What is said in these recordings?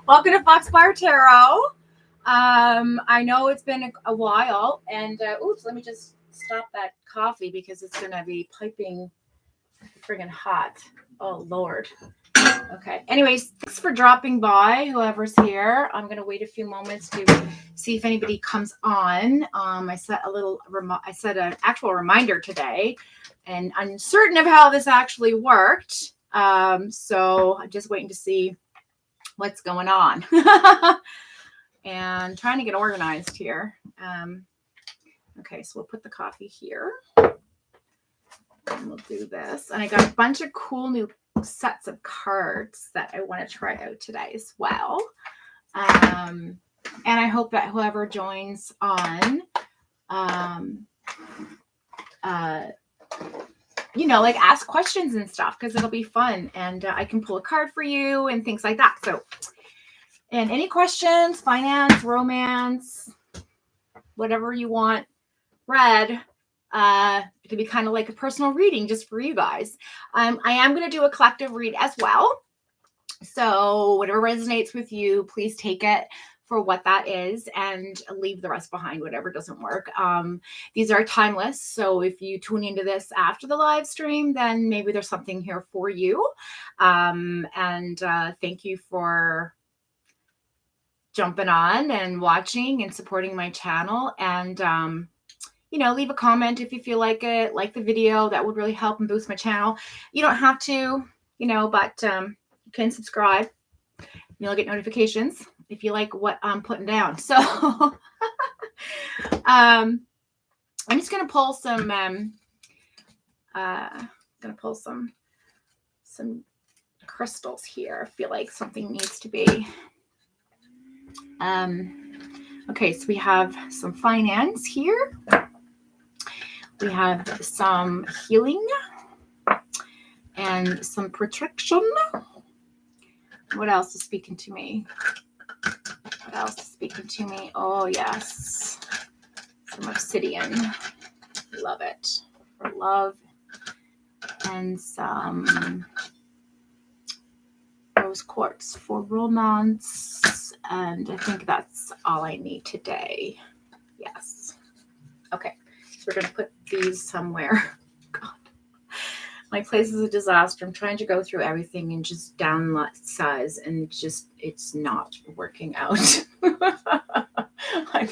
Welcome to Foxfire Tarot. I know it's been a while, and oops, let me just stop that coffee because it's gonna be piping friggin' hot. Oh Lord. Okay. Anyways, thanks for dropping by, whoever's here. I'm gonna wait a few moments to see if anybody comes on. I set an actual reminder today, and I'm uncertain of how this actually worked. So I'm just waiting to see what's going on and trying to get organized here. Okay, so we'll put the coffee here and we'll do this. And I got a bunch of cool new sets of cards that I want to try out today as well. And I hope that whoever joins on, like ask questions and stuff, because it'll be fun, and I can pull a card for you and things like that. So, and any questions, finance, romance, whatever you want read, it could be kind of like a personal reading just for you guys. I am going to do a collective read as well. So whatever resonates with you, please take it for what that is and leave the rest behind, whatever doesn't work. These are timeless. So if you tune into this after the live stream, then maybe there's something here for you. Thank you for jumping on and watching and supporting my channel. And, leave a comment if you feel like it, like the video. That would really help and boost my channel. You don't have to, but you can subscribe. You'll get notifications if you like what I'm putting down. So I'm just going to pull some, some crystals here. I feel like something needs to be, okay, so we have some finance here. We have some healing and some protection. What else is speaking to me? Oh, yes. Some obsidian. Love it. For love. And some rose quartz for romance. And I think that's all I need today. Yes. Okay. So we're going to put these somewhere. God. My place is a disaster. I'm trying to go through everything and just downsize, and it's not working out. I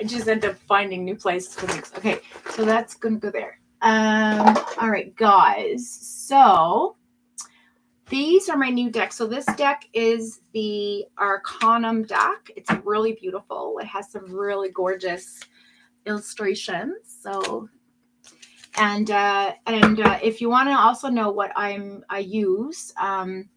just end up finding new places for things. Okay, so that's going to go there. All right, guys. So these are my new decks. So this deck is the Arcanum deck. It's really beautiful. It has some really gorgeous illustrations. So, and if you want to also know what I use the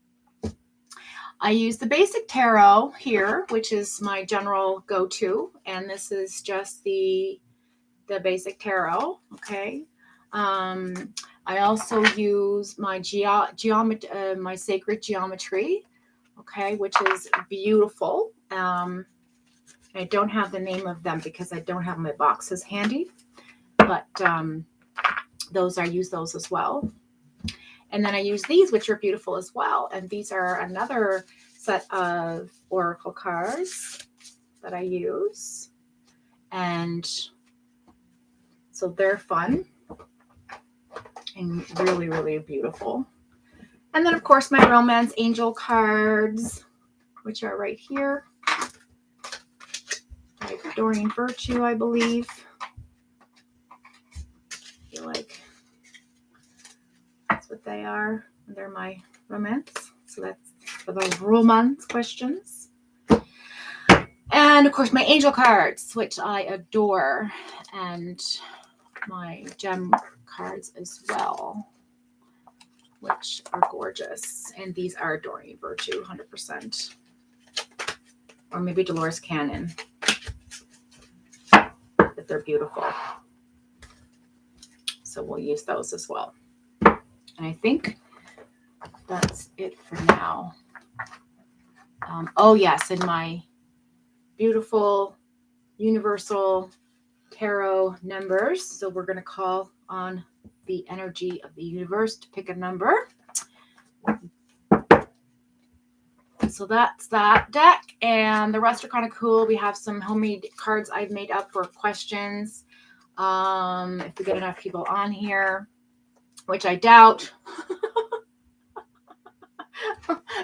basic tarot here, which is my general go-to, and this is just the basic tarot. Okay. I also use my my sacred geometry, okay, which is beautiful. I don't have the name of them because I don't have my boxes handy, but I use those as well. And then I use these, which are beautiful as well. And these are another set of oracle cards that I use. And so they're fun and really, really beautiful. And then, of course, my romance angel cards, which are right here. Like Doreen Virtue, I believe. I feel like that's what they are. They're my romance. So that's for the romance questions. And of course, my angel cards, which I adore. And my gem cards as well, which are gorgeous. And these are Doreen Virtue, 100%. Or maybe Dolores Cannon. But they're beautiful. So we'll use those as well. And I think that's it for now. Oh, yes. And my beautiful universal tarot numbers. So we're going to call on the energy of the universe to pick a number. So that's that deck, and the rest are kind of cool. We have some homemade cards I've made up for questions. If we get enough people on here, which I doubt,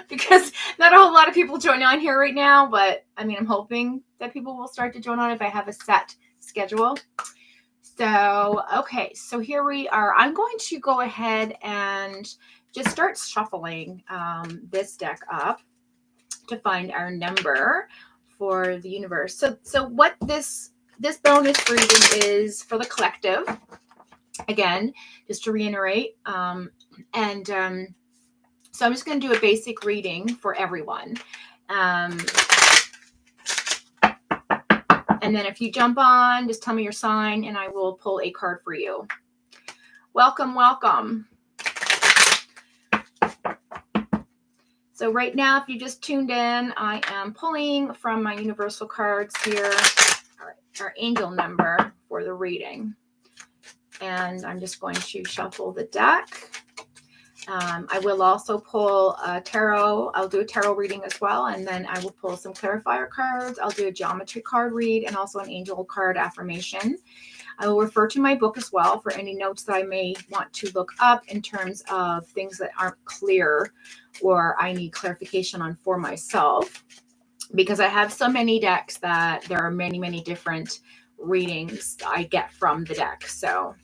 because not a whole lot of people join on here right now, but I mean, I'm hoping that people will start to join on if I have a set schedule. So, okay, so here we are. I'm going to go ahead and just start shuffling this deck up to find our number for the universe. So what this bonus reading is for the collective. Again, just to reiterate, so I'm just going to do a basic reading for everyone. And then if you jump on, just tell me your sign and I will pull a card for you. Welcome, welcome. So right now, if you just tuned in, I am pulling from my universal cards here, our angel number for the reading. And I'm just going to shuffle the deck. I will also pull a tarot. I'll do a tarot reading as well. And then I will pull some clarifier cards. I'll do a geometry card read and also an angel card affirmation. I will refer to my book as well for any notes that I may want to look up in terms of things that aren't clear or I need clarification on for myself. Because I have so many decks that there are many, many different readings I get from the deck. So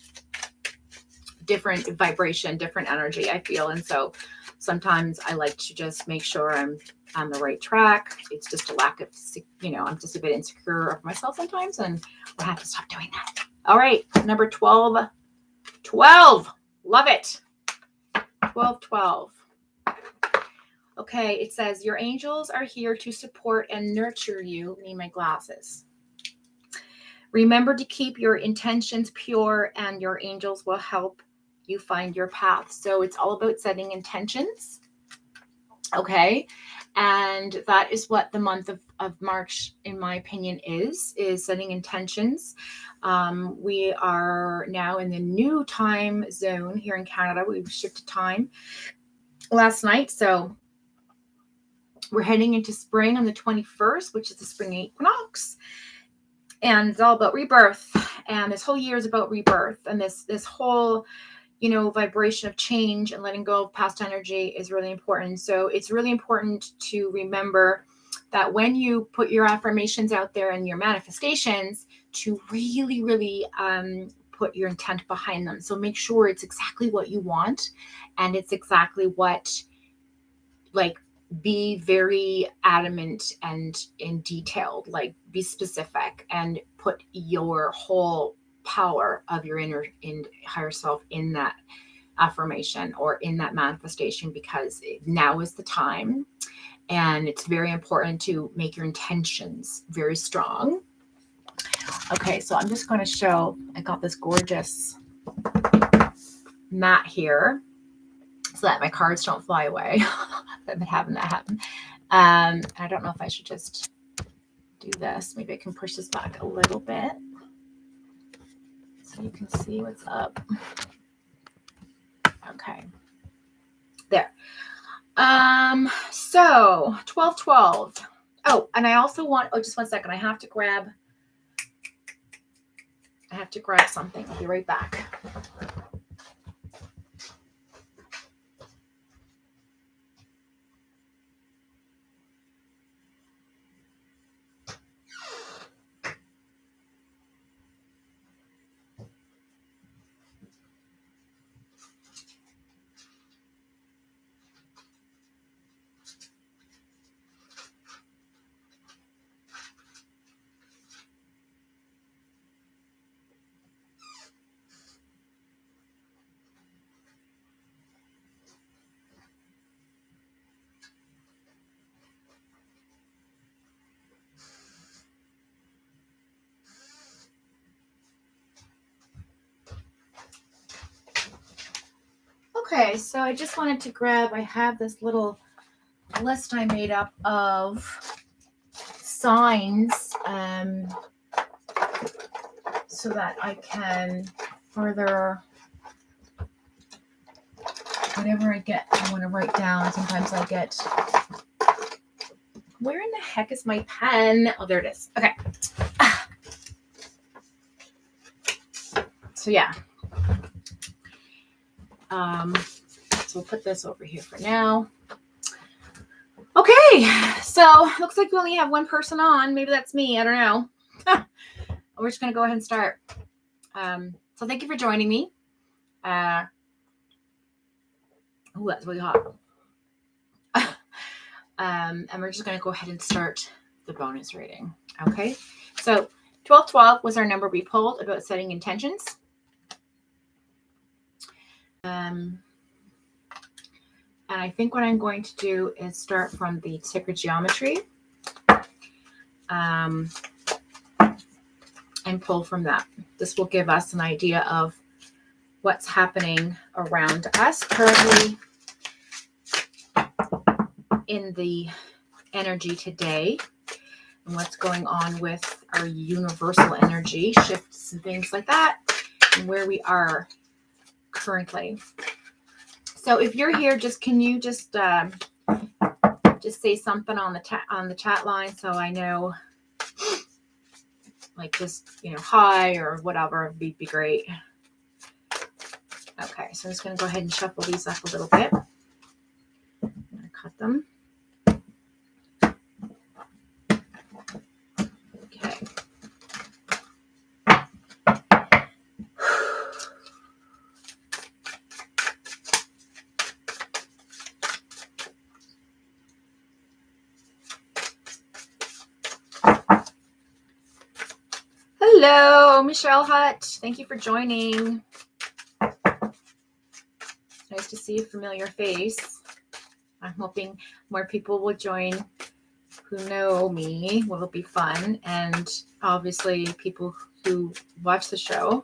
different vibration, different energy I feel. And so sometimes I like to just make sure I'm on the right track. It's just a lack of, I'm just a bit insecure of myself sometimes, and I have to stop doing that. All right, number 12. 12. Love it. 12. Okay, it says, your angels are here to support and nurture you. Need my glasses. Remember to keep your intentions pure and your angels will help you find your path. So it's all about setting intentions. Okay. And that is what the month of March, in my opinion, is setting intentions. We are now in the new time zone here in Canada. We've shifted time last night. So we're heading into spring on the 21st, which is the spring equinox. And it's all about rebirth. And this whole year is about rebirth. And this whole, vibration of change and letting go of past energy is really important. So it's really important to remember that when you put your affirmations out there and your manifestations, to really, really put your intent behind them. So make sure it's exactly what you want. And it's exactly what, be very adamant and in detailed, be specific and put your whole power of your inner and higher self in that affirmation or in that manifestation, because now is the time. And it's very important to make your intentions very strong. Okay, so I'm just going to show, I got this gorgeous mat here so that my cards don't fly away. I've been having that happen. I don't know if I should just do this. Maybe I can push this back a little bit so you can see what's up. Okay. There. So 12. Oh, and I also want, just 1 second. I have to grab something. I'll be right back. Okay, so I just wanted to grab, I have this little list I made up of signs so that I can further, whatever I want to write down. Sometimes I get Where in the heck is my pen? Oh, there it is. Okay. So yeah. So we'll put this over here for now. Okay, so looks like we only have one person on. Maybe that's me. I don't know. We're just gonna go ahead and start. So thank you for joining me. Oh, that's really hot. And we're just gonna go ahead and start the bonus reading. Okay, so 1212 was our number we pulled about setting intentions. And I think what I'm going to do is start from the sacred geometry and pull from that. This will give us an idea of what's happening around us currently in the energy today and what's going on with our universal energy shifts and things like that and where we are currently. So if you're here, can you just say something on the chat line so I know, like just hi or whatever would be great. Okay, so I'm just going to go ahead and shuffle these up a little bit. I'm going to cut them. Okay. Hello, Michelle Hutt. Thank you for joining. Nice to see a familiar face. I'm hoping more people will join who know me. Will be fun. And obviously people who watch the show.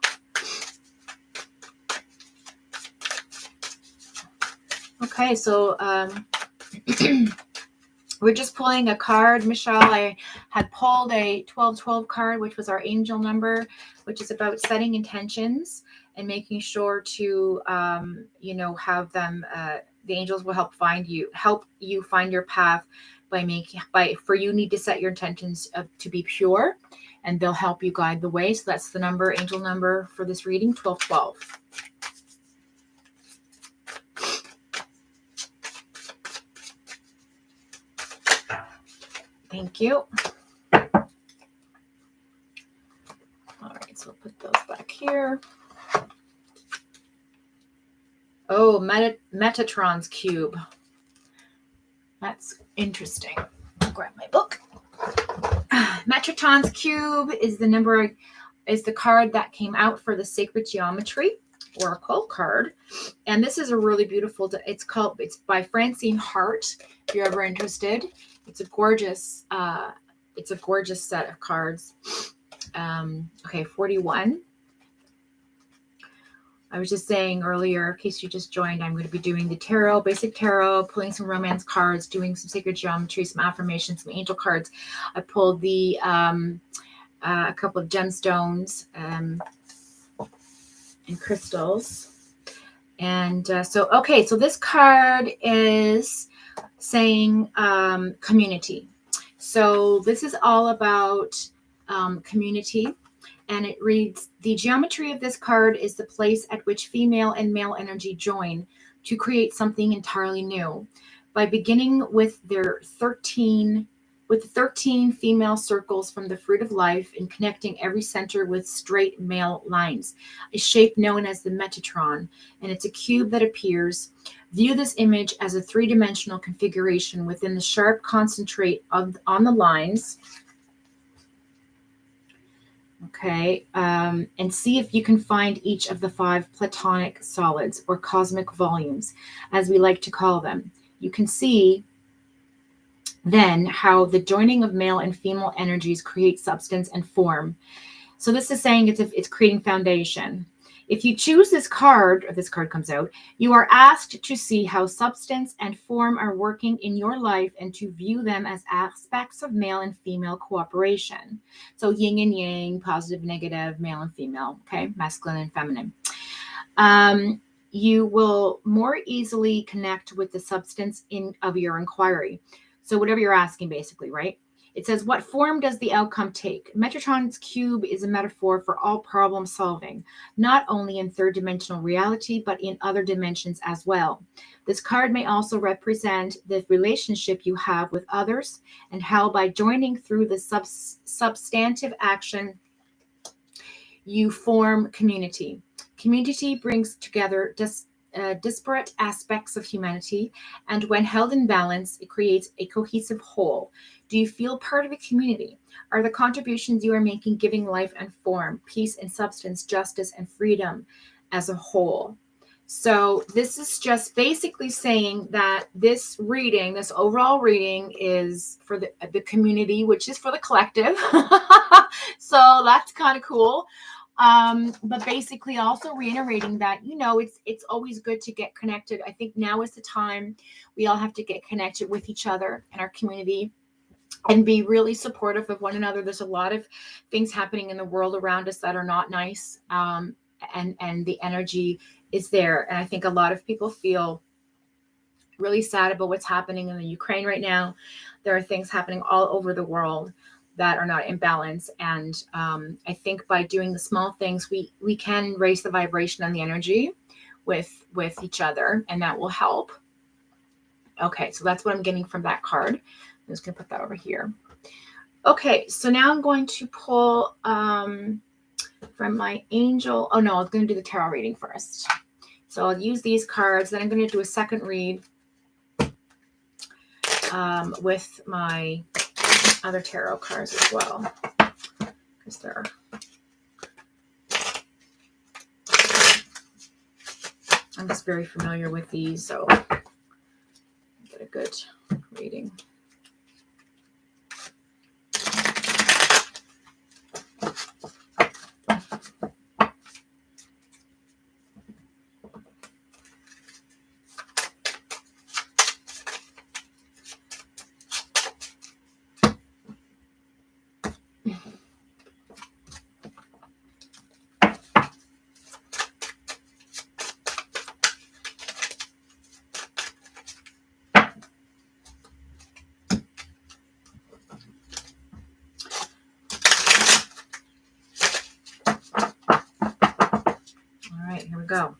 Okay, so we're just pulling a card, Michelle. I had pulled a 1212 card, which was our angel number, which is about setting intentions and making sure to, have them. The angels will help you find your path for you need to set your intentions to be pure, and they'll help you guide the way. So that's the angel number for this reading, 1212. Thank you. All right, so we'll put those back here. Oh, Metatron's cube. That's interesting. I'll grab my book. Metatron's cube is the card that came out for the Sacred Geometry Oracle card, and this is a really beautiful. It's by Francine Hart. If you're ever interested. It's a gorgeous set of cards. Okay, 41. I was just saying earlier, in case you just joined, I'm going to be doing the tarot, basic tarot, pulling some romance cards, doing some sacred geometry, some affirmations, some angel cards. I pulled a couple of gemstones and crystals. And so this card is saying community. So this is all about community, and it reads, the geometry of this card is the place at which female and male energy join to create something entirely new. By beginning with the 13 female circles from the fruit of life and connecting every center with straight male lines, a shape known as the Metatron, and it's a cube that appears. View this image as a three-dimensional configuration within the sharp concentrate on the lines. Okay, and see if you can find each of the 5 platonic solids, or cosmic volumes, as we like to call them. You can see then how the joining of male and female energies create substance and form. So this is saying it's creating foundation. If you choose this card, or this card comes out, you are asked to see how substance and form are working in your life and to view them as aspects of male and female cooperation. So yin and yang, positive, negative, male and female, okay, masculine and feminine. You will more easily connect with the substance of your inquiry. So whatever you're asking, basically, right? It says, what form does the outcome take? Metatron's cube is a metaphor for all problem solving, not only in third dimensional reality, but in other dimensions as well. This card may also represent the relationship you have with others and how by joining through the substantive action, you form community. Community brings together disparate aspects of humanity, and when held in balance, it creates a cohesive whole. Do you feel part of a community? Are the contributions you are making giving life and form, peace and substance, justice and freedom as a whole? So this is just basically saying that this reading, this overall reading, is for the community, which is for the collective. So that's kind of cool. But basically also reiterating that, it's always good to get connected. I think now is the time we all have to get connected with each other and our community and be really supportive of one another. There's a lot of things happening in the world around us that are not nice. And the energy is there. And I think a lot of people feel really sad about what's happening in the Ukraine right now. There are things happening all over the world that are not in balance. And I think by doing the small things, we can raise the vibration and the energy with each other, and that will help. Okay, so that's what I'm getting from that card. I'm just going to put that over here. Okay, so now I'm going to pull from my angel. Oh, no, I was going to do the tarot reading first. So I'll use these cards. Then I'm going to do a second read with my other tarot cards as well, because they're I'm just very familiar with these, so get a good reading. Here we go.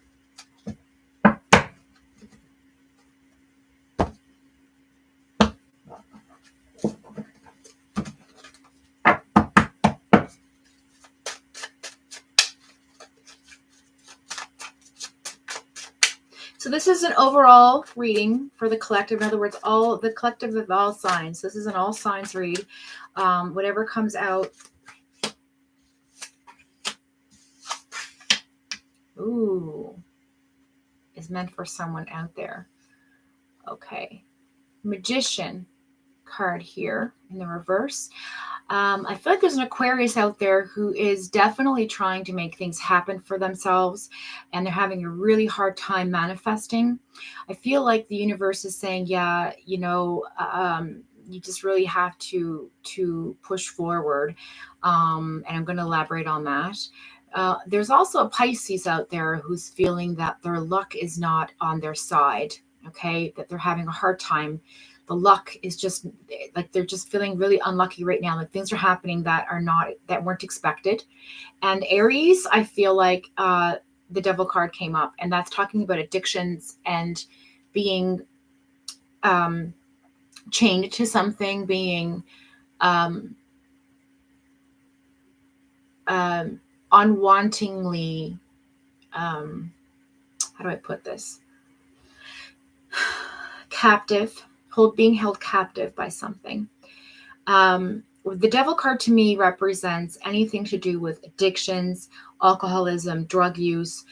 So this is an overall reading for the collective. In other words, all the collective of all signs. This is an all signs read. Whatever comes out. Ooh, is meant for someone out there. Okay. Magician card here in the reverse. I feel like there's an Aquarius out there who is definitely trying to make things happen for themselves, and they're having a really hard time manifesting. I feel like the universe is saying, yeah, you just really have to push forward. And I'm going to elaborate on that. There's also a Pisces out there who's feeling that their luck is not on their side. Okay, that they're having a hard time. The luck is just like they're just feeling really unlucky right now. Like things are happening that weren't expected. And Aries, I feel like the Devil card came up, and that's talking about addictions and being chained to something, being unwantingly, how do I put this? Captive, being held captive by something. The Devil card to me represents anything to do with addictions, alcoholism, drug use,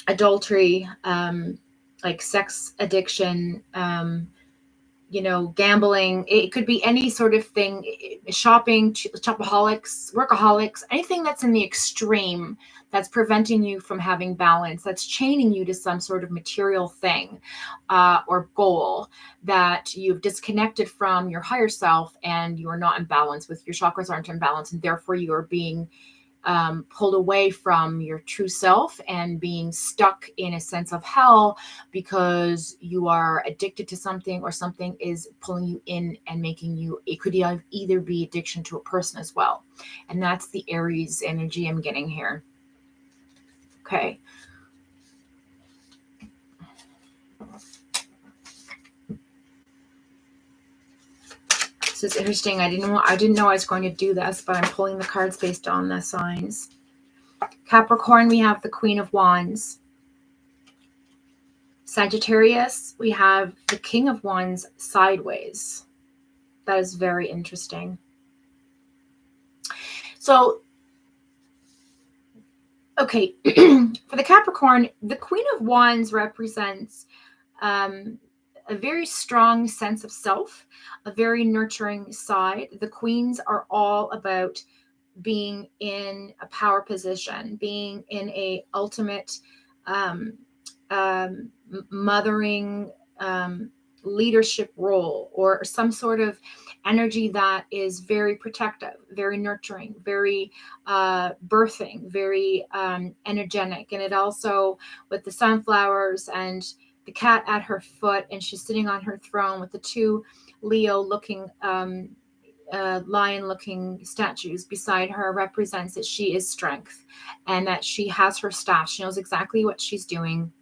adultery, like sex addiction, gambling. It could be any sort of thing, shopping, shopaholics, workaholics, anything that's in the extreme that's preventing you from having balance, that's chaining you to some sort of material thing or goal that you've disconnected from your higher self, and you are not in balance with your chakras, aren't in balance, and therefore you are being pulled away from your true self and being stuck in a sense of hell because you are addicted to something, or something is pulling you in and making you, it could either be addiction to a person as well. And that's the Aries energy I'm getting here. Okay. This is interesting. I didn't know I was going to do this, but I'm pulling the cards based on the signs. Capricorn, we have the Queen of Wands. Sagittarius, we have the King of Wands sideways. That is very interesting. So, okay, for the Capricorn, the Queen of Wands represents a very strong sense of self, a very nurturing side. The queens are all about being in a power position, being in a ultimate mothering leadership role, or some sort of energy that is very protective, very nurturing, very birthing, very energetic. And it also, with the sunflowers and the cat at her foot, and she's sitting on her throne with the two Leo looking lion looking statues beside her, represents that she is strength and that she has her staff. She knows exactly what she's doing.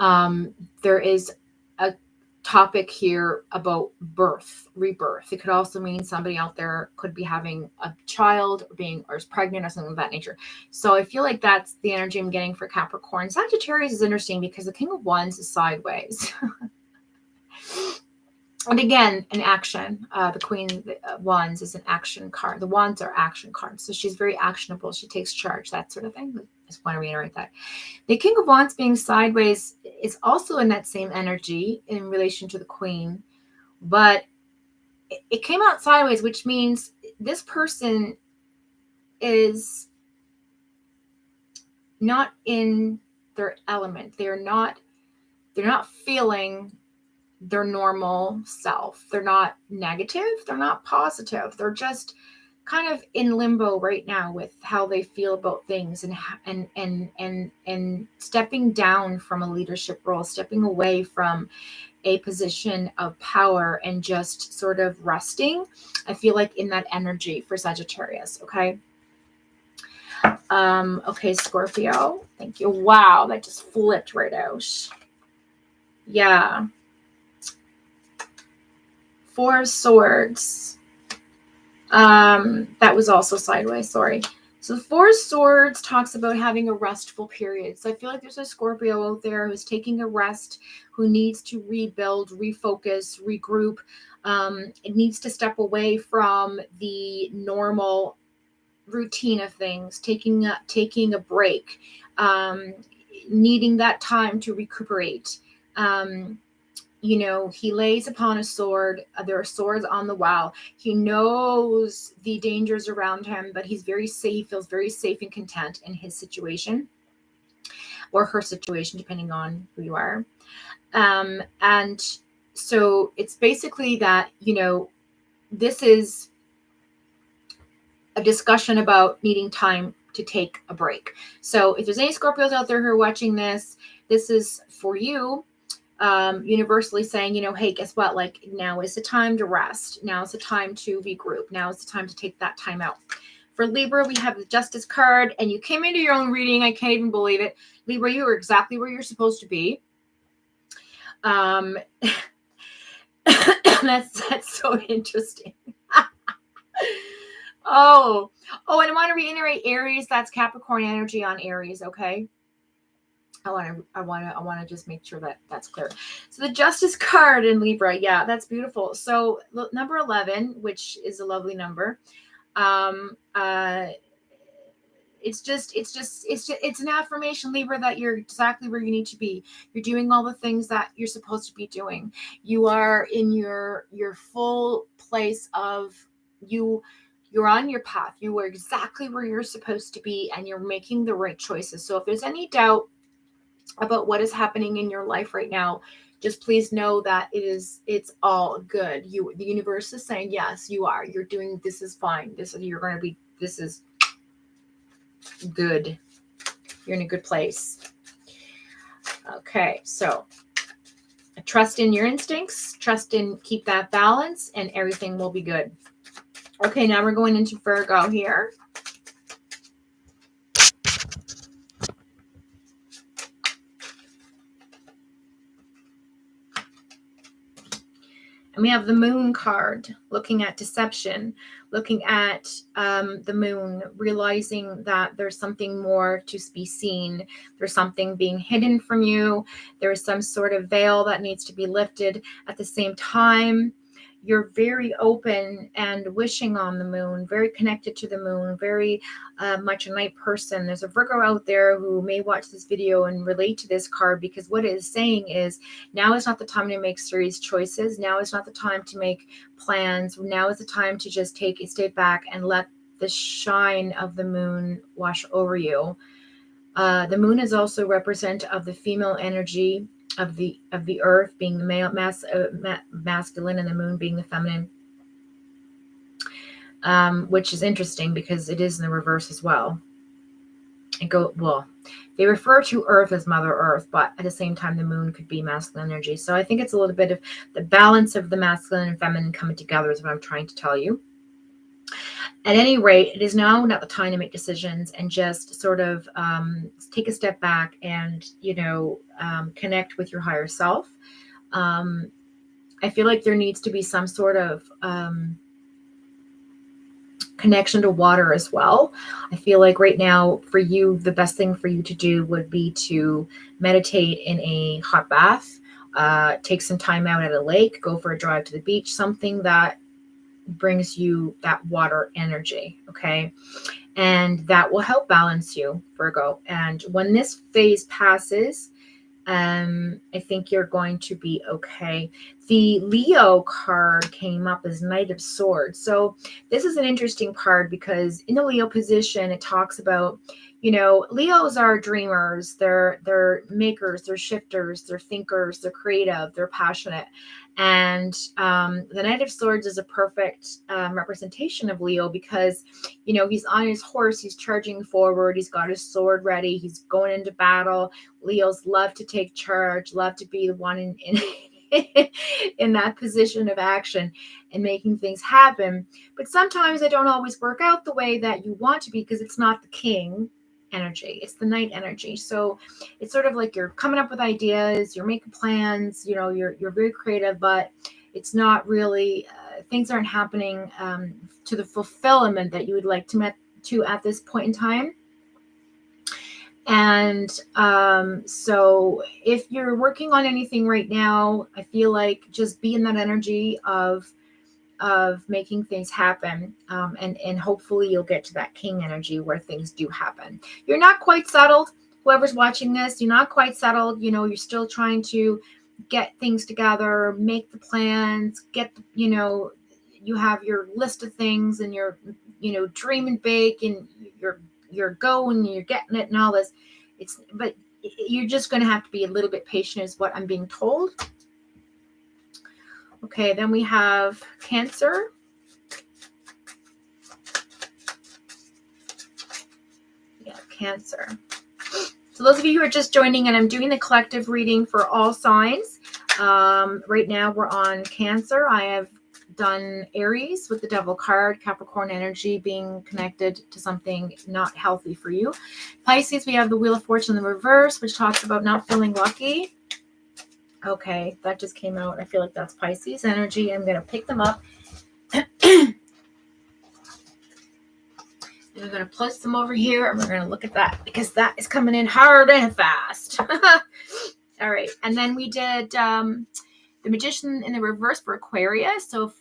There is a topic here about birth, rebirth. It could also mean somebody out there could be having a child, or is pregnant, or something of that nature. So I feel like that's the energy I'm getting for Capricorn. Sagittarius is interesting because the King of Wands is sideways. And again, an action. The Queen of Wands is an action card. The Wands are action cards. So she's very actionable. She takes charge, that sort of thing. I just want to reiterate that. The King of Wands being sideways is also in that same energy in relation to the Queen. But it came out sideways, which means this person is not in their element. They're not feeling their normal self. They're not negative. They're not positive. They're just kind of in limbo right now with how they feel about things, and stepping down from a leadership role, stepping away from a position of power, and just sort of resting. I feel like in that energy for Sagittarius. Okay. Okay, Scorpio. Thank you. Wow, that just flipped right out. Yeah. Four of Swords. That was also sideways, sorry. So the Four of Swords talks about having a restful period. So I feel like there's a Scorpio out there who's taking a rest, who needs to rebuild, refocus, regroup. It needs to step away from the normal routine of things, taking a break, needing that time to recuperate. He lays upon a sword. There are swords on the wall. He knows the dangers around him, but he's very safe. He feels very safe and content in his situation, or her situation, depending on who you are. And so it's basically that, this is a discussion about needing time to take a break. So if there's any Scorpios out there who are watching this, this is for you. Universally saying, hey, guess what? Like, now is the time to rest. Now is the time to regroup. Now is the time to take that time out. For Libra, we have the Justice card, and you came into your own reading. I can't even believe it. Libra, you are exactly where you're supposed to be. That's so interesting. Oh, and I want to reiterate Aries. That's Capricorn energy on Aries. Okay. I want to just make sure that that's clear. So the Justice card in Libra, yeah, that's beautiful. So number 11, which is a lovely number. It's an affirmation, Libra, that you're exactly where you need to be. You're doing all the things that you're supposed to be doing. You are in your full place of you. You're on your path. You are exactly where you're supposed to be, and you're making the right choices. So if there's any doubt about what is happening in your life right now, just please know that it's all good. The universe is saying, yes, you are. You're doing, this is fine. This is good. You're in a good place. Okay, so trust in your instincts, trust in, keep that balance, and everything will be good. Okay, now we're going into Virgo here. And we have the moon card, looking at deception, looking at the moon, realizing that there's something more to be seen. There's something being hidden from you. There is some sort of veil that needs to be lifted. At the same time, you're very open and wishing on the moon, very connected to the moon, very much a night person. There's a Virgo out there who may watch this video and relate to this card, because what it is saying is, now is not the time to make serious choices. Now is not the time to make plans. Now is the time to just take a step back and let the shine of the moon wash over you. The moon is also representative of the female energy of the earth, being the male masculine, and the moon being the feminine, which is interesting because it is in the reverse as well. They refer to Earth as Mother Earth, but at the same time, the moon could be masculine energy. So I think it's a little bit of the balance of the masculine and feminine coming together is what I'm trying to tell you. At any rate, it is now not the time to make decisions, and just sort of take a step back and, connect with your higher self. I feel like there needs to be some sort of connection to water as well. I feel like right now for you, the best thing for you to do would be to meditate in a hot bath, take some time out at a lake, go for a drive to the beach, something that brings you that water energy. Okay. And that will help balance you, Virgo. And when this phase passes, I think you're going to be okay. The Leo card came up as Knight of Swords. So this is an interesting card because in the Leo position, it talks about, Leos are dreamers, they're makers, they're shifters, they're thinkers, they're creative, they're passionate. And the Knight of Swords is a perfect representation of Leo because, he's on his horse, he's charging forward, he's got his sword ready, he's going into battle. Leos love to take charge, love to be the one in that position of action and making things happen. But sometimes they don't always work out the way that you want to be because it's not the king energy, it's the knight energy. So it's sort of like you're coming up with ideas, you're making plans, you're very creative, but it's not really things aren't happening to the fulfillment that you would like to at this point in time. And so if you're working on anything right now, I feel like just be in that energy of making things happen. And hopefully you'll get to that king energy where things do happen. You're not quite settled. Whoever's watching this, you're not quite settled. You're still trying to get things together, make the plans, you have your list of things and you're, dreaming big and you're going, you're getting it and all this. But you're just going to have to be a little bit patient is what I'm being told. Okay, then we have Cancer. Yeah, Cancer. So those of you who are just joining, and I'm doing the collective reading for all signs. Right now we're on Cancer. I have done Aries with the Devil card, Capricorn energy being connected to something not healthy for you. Pisces, we have the Wheel of Fortune in the reverse, which talks about not feeling lucky. Okay, that just came out. I feel like that's Pisces energy. I'm going to pick them up. And we're going to place them over here, and we're going to look at that because that is coming in hard and fast. All right, and then we did the Magician in the reverse for Aquarius. So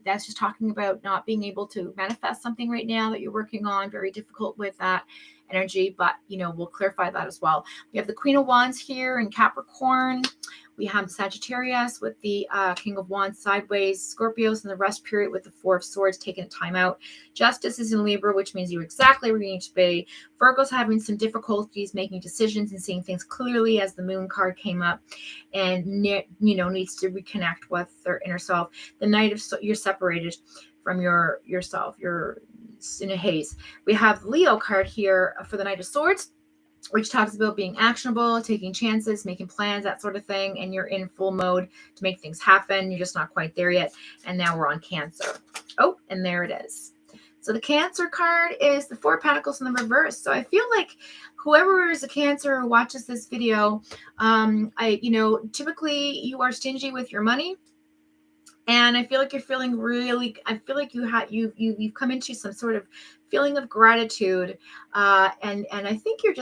that's just talking about not being able to manifest something right now that you're working on. Very difficult with that energy, but we'll clarify that as well. We have the Queen of Wands here in Capricorn. We have Sagittarius with the King of Wands sideways, Scorpios in the rest period with the Four of Swords taking a time out. Justice is in Libra, which means you're exactly where you need to be. Virgo's having some difficulties making decisions and seeing things clearly as the Moon card came up, and needs to reconnect with their inner self. The Knight of you're separated from yourself. You're in a haze. We have Leo card here for the Knight of Swords, which talks about being actionable, taking chances, making plans, that sort of thing. And you're in full mode to make things happen. You're just not quite there yet. And now we're on Cancer. Oh, and there it is. So the Cancer card is the Four of Pentacles in the reverse. So I feel like whoever is a Cancer who watches this video, typically you are stingy with your money. And I feel like you're feeling really, I feel like you've come into some sort of feeling of gratitude. And I think you're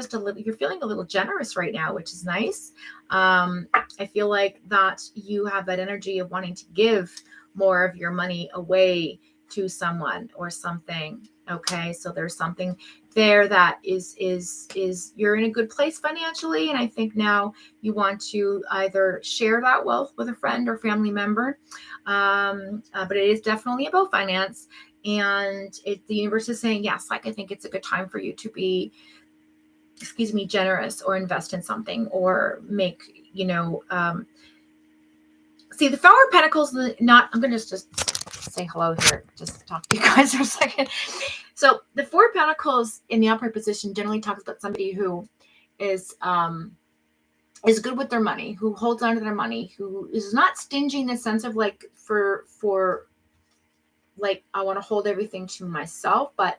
feeling a little generous right now, which is nice. I feel like that you have that energy of wanting to give more of your money away to someone or something. Okay. So there's something there that is you're in a good place financially. And I think now you want to either share that wealth with a friend or family member. But it is definitely about finance, and the universe is saying, yes, like, I think it's a good time for you to be, generous or invest in something or make, see the Four of Pentacles, I'm going to just say hello here, just talk to you guys for a second. So the Four of Pentacles in the upright position generally talks about somebody who is good with their money, who holds on to their money, who is not stingy in the sense of like for like, I want to hold everything to myself, but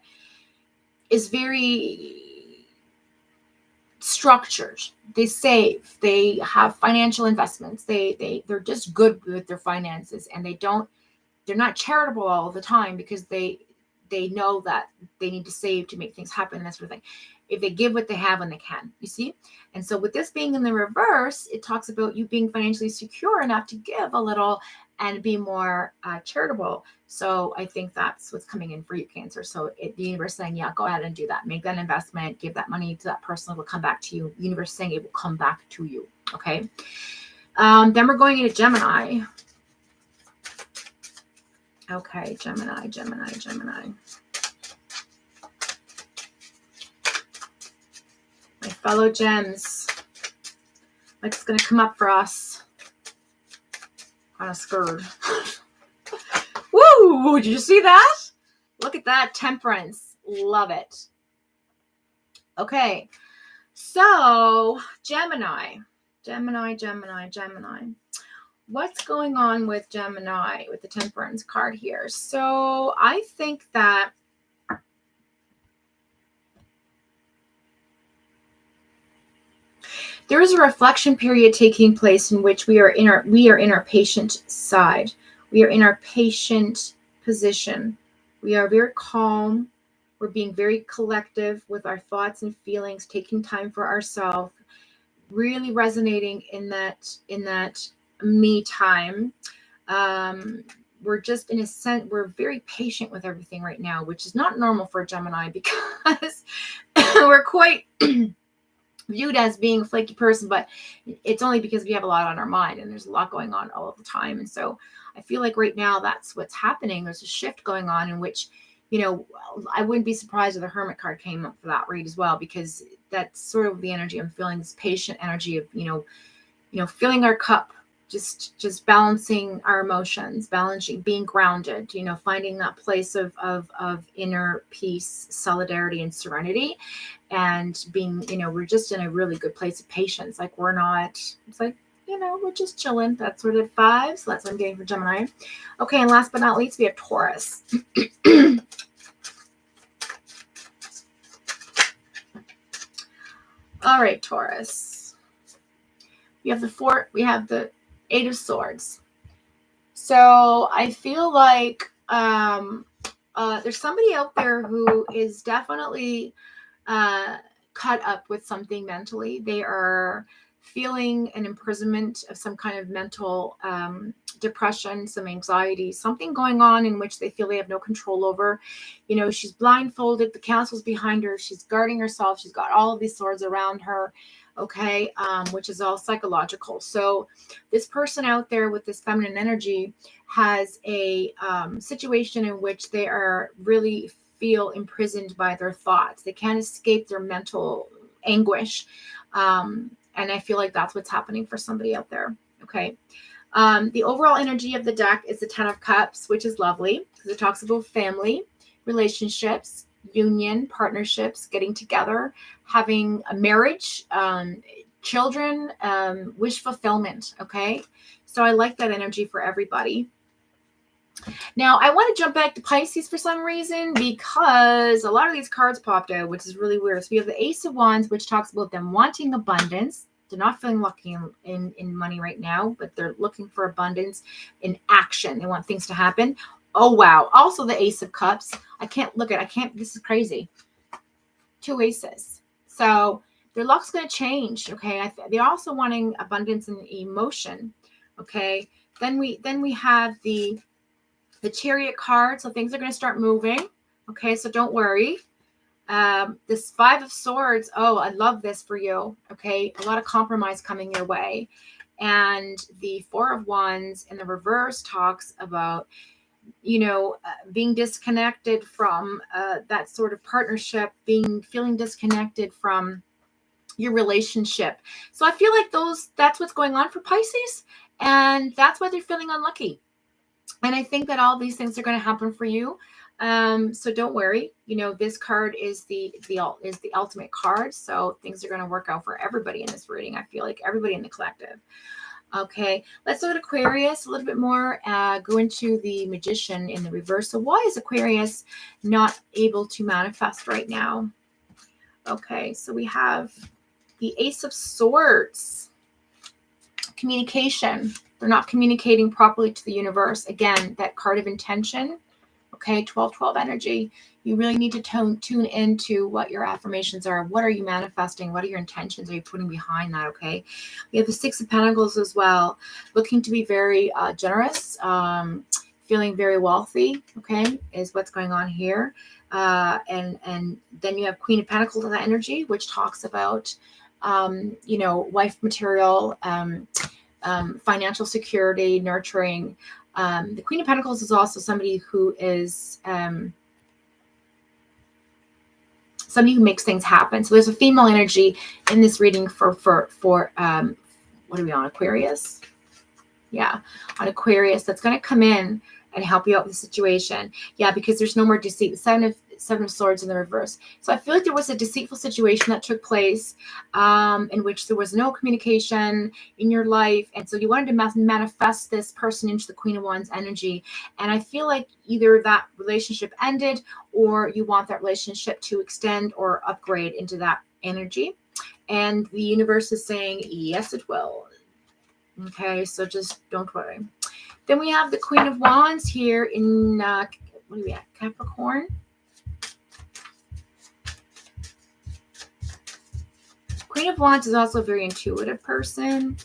is very structured. They save, they have financial investments. They're just good with their finances, and they're not charitable all the time because they know that they need to save to make things happen and that sort of thing. If they give what they have when they can, you see? And so with this being in the reverse, it talks about you being financially secure enough to give a little and be more charitable. So I think that's what's coming in for you, Cancer. So the universe saying, yeah, go ahead and do that. Make that investment, give that money to that person. It will come back to you. The universe saying it will come back to you. Okay. Then we're going into Gemini. Okay, Gemini. My fellow gems, like it's going to come up for us on a skirt. Woo! Did you see that? Look at that. Temperance. Love it. Okay. So, Gemini. What's going on with Gemini with the Temperance card here? So, I think that there is a reflection period taking place in which we are in our patient side. We are in our patient position. We are very calm. We're being very collective with our thoughts and feelings, taking time for ourselves, really resonating in that me time. We're just, in a sense, we're very patient with everything right now, which is not normal for a Gemini because we're quite viewed as being a flaky person, but it's only because we have a lot on our mind and there's a lot going on all of the time. And so I feel like right now that's what's happening. There's a shift going on in which, I wouldn't be surprised if the Hermit card came up for that read as well, because that's sort of the energy I'm feeling, this patient energy of, filling our cup, just balancing our emotions, balancing, being grounded, finding that place of inner peace, solidarity, and serenity, and being, we're just in a really good place of patience. Like we're not, it's like, we're just chilling. That's sort of vibes. So that's what I'm getting for Gemini. Okay. And last but not least, we have Taurus. All right, Taurus. We have the Eight of Swords. So I feel like there's somebody out there who is definitely caught up with something mentally. They are feeling an imprisonment of some kind of mental depression, some anxiety, something going on in which they feel they have no control over. She's blindfolded, the castle's behind her, she's guarding herself, she's got all of these swords around her. Okay, which is all psychological. So this person out there with this feminine energy has a situation in which they are really feel imprisoned by their thoughts. They can't escape their mental anguish. And I feel like that's what's happening for somebody out there. Okay. The overall energy of the deck is the Ten of Cups, which is lovely because it talks about family, relationships, union, partnerships, getting together, having a marriage, children, wish fulfillment. Okay. So I like that energy for everybody. Now, I want to jump back to Pisces for some reason because a lot of these cards popped out, which is really weird. So we have the Ace of Wands, which talks about them wanting abundance. They're not feeling lucky in money right now, but they're looking for abundance in action. They want things to happen. Oh, wow. Also, the Ace of Cups. This is crazy. 2 aces. So their luck's going to change. Okay. They're also wanting abundance in emotion. Okay. Then we have the Chariot card, so things are going to start moving. Okay, so don't worry. This 5 of Swords, oh, I love this for you. Okay, a lot of compromise coming your way. And the 4 of Wands in the reverse talks about, being disconnected from that sort of partnership, feeling disconnected from your relationship. So I feel like that's what's going on for Pisces, and that's why they're feeling unlucky. And I think that all these things are going to happen for you. So don't worry. This card is the ultimate card. So things are going to work out for everybody in this reading. I feel like everybody in the collective. Okay, let's look at Aquarius a little bit more. Go into the Magician in the reverse. So why is Aquarius not able to manifest right now? Okay, so we have the Ace of Swords. Communication. They're not communicating properly to the universe. Again, that card of intention. Okay, 12-12 energy. You really need to tune into what your affirmations are. What are you manifesting? What are your intentions? Are you putting behind that? Okay. We have the 6 of Pentacles as well. Looking to be very generous. Feeling very wealthy. Okay, is what's going on here. And then you have Queen of Pentacles in that energy, which talks about, wife material, financial security, nurturing. The Queen of Pentacles is also somebody who is somebody who makes things happen. So there's a female energy in this reading for what are we on, Aquarius? Yeah, on Aquarius, that's going to come in and help you out with the situation. Yeah, because there's no more deceit. The 7 of Swords in the reverse. So I feel like there was a deceitful situation that took place in which there was no communication in your life. And so you wanted to manifest this person into the Queen of Wands energy. And I feel like either that relationship ended or you want that relationship to extend or upgrade into that energy. And the universe is saying, yes, it will. Okay, so just don't worry. Then we have the Queen of Wands here in, what are we at, Capricorn? Queen of Wands is also a very intuitive person.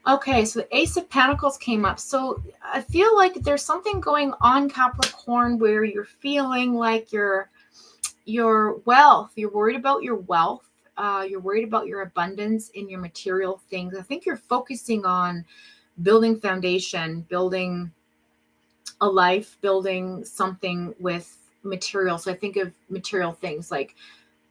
Okay, so the Ace of Pentacles came up. So I feel like there's something going on, Capricorn, where you're feeling like your wealth, you're worried about your wealth. You're worried about your abundance in your material things. I think you're focusing on building foundation, building a life, building something with material. So I think of material things like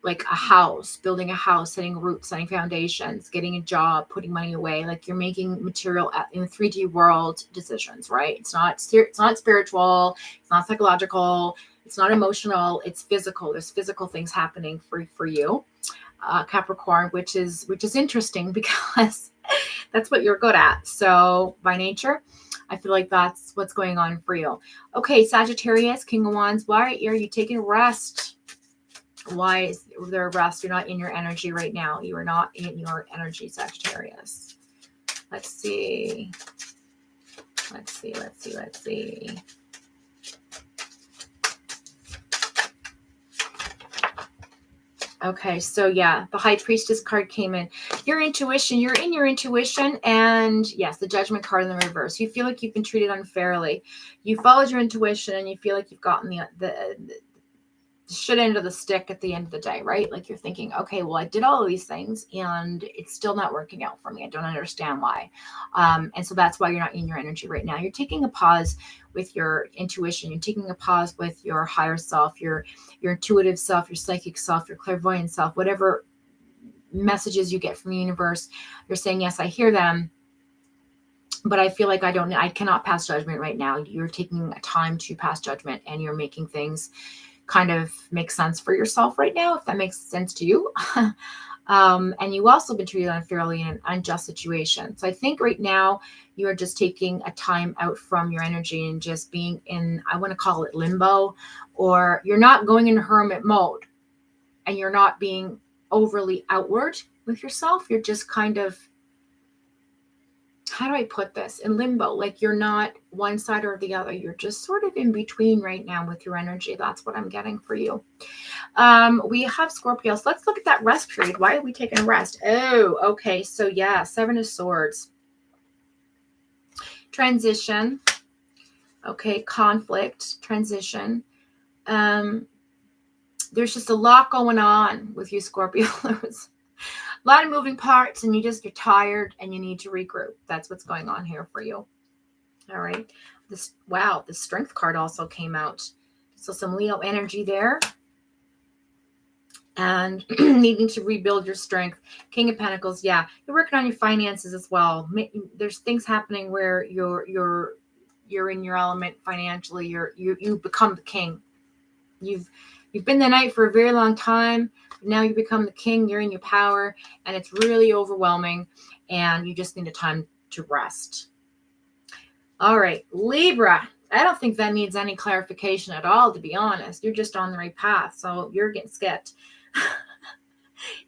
a house, building a house, setting roots, setting foundations, getting a job, putting money away. Like you're making material in the 3D world decisions, right? It's not spiritual, it's not psychological, it's not emotional, it's physical. There's physical things happening for you, Capricorn, which is interesting because that's what you're good at. So by nature, I feel like that's what's going on for you. Okay, Sagittarius, King of Wands, why are you taking rest? Why is there rest? You're not in your energy right now. You are not in your energy, Sagittarius. Let's see. Okay, so yeah, the High Priestess card came in. Your intuition, you're in your intuition, and yes, the Judgment card in the reverse. You feel like you've been treated unfairly. You followed your intuition, and you feel like you've gotten the shit end of the stick at the end of the day, right? Like you're thinking, okay, well, I did all of these things, and it's still not working out for me. I don't understand why. And so that's why you're not in your energy right now. You're taking a pause with your intuition. You're taking a pause with your higher self, your intuitive self, your psychic self, your clairvoyant self, whatever messages you get from the universe. You're saying, yes, I hear them. but I feel like I cannot pass judgment right now. You're taking time to pass judgment, and you're making things kind of make sense for yourself right now, if that makes sense to you. And you also been treated unfairly in an unjust situation. So I think right now you are just taking a time out from your energy and just being in, I want to call it limbo, or you're not going into hermit mode and you're not being overly outward with yourself. You're just kind of, how do I put this, in limbo? Like you're not one side or the other. You're just sort of in between right now with your energy. That's what I'm getting for you. We have Scorpio. So let's look at that rest period. Why are we taking a rest? Oh, okay. So yeah, 7 of Swords. Transition. Okay, conflict, transition. There's just a lot going on with you, Scorpios. A lot of moving parts, and you're tired and you need to regroup. That's what's going on here for you. All right. The Strength card also came out. So some Leo energy there. And needing to rebuild your strength. King of Pentacles. Yeah. You're working on your finances as well. There's things happening where you're in your element financially. You become the king. You've been the knight for a very long time. Now you become the king. You're in your power, and it's really overwhelming, and you just need a time to rest. All right, Libra. I don't think that needs any clarification at all, to be honest. You're just on the right path, so you're getting skipped.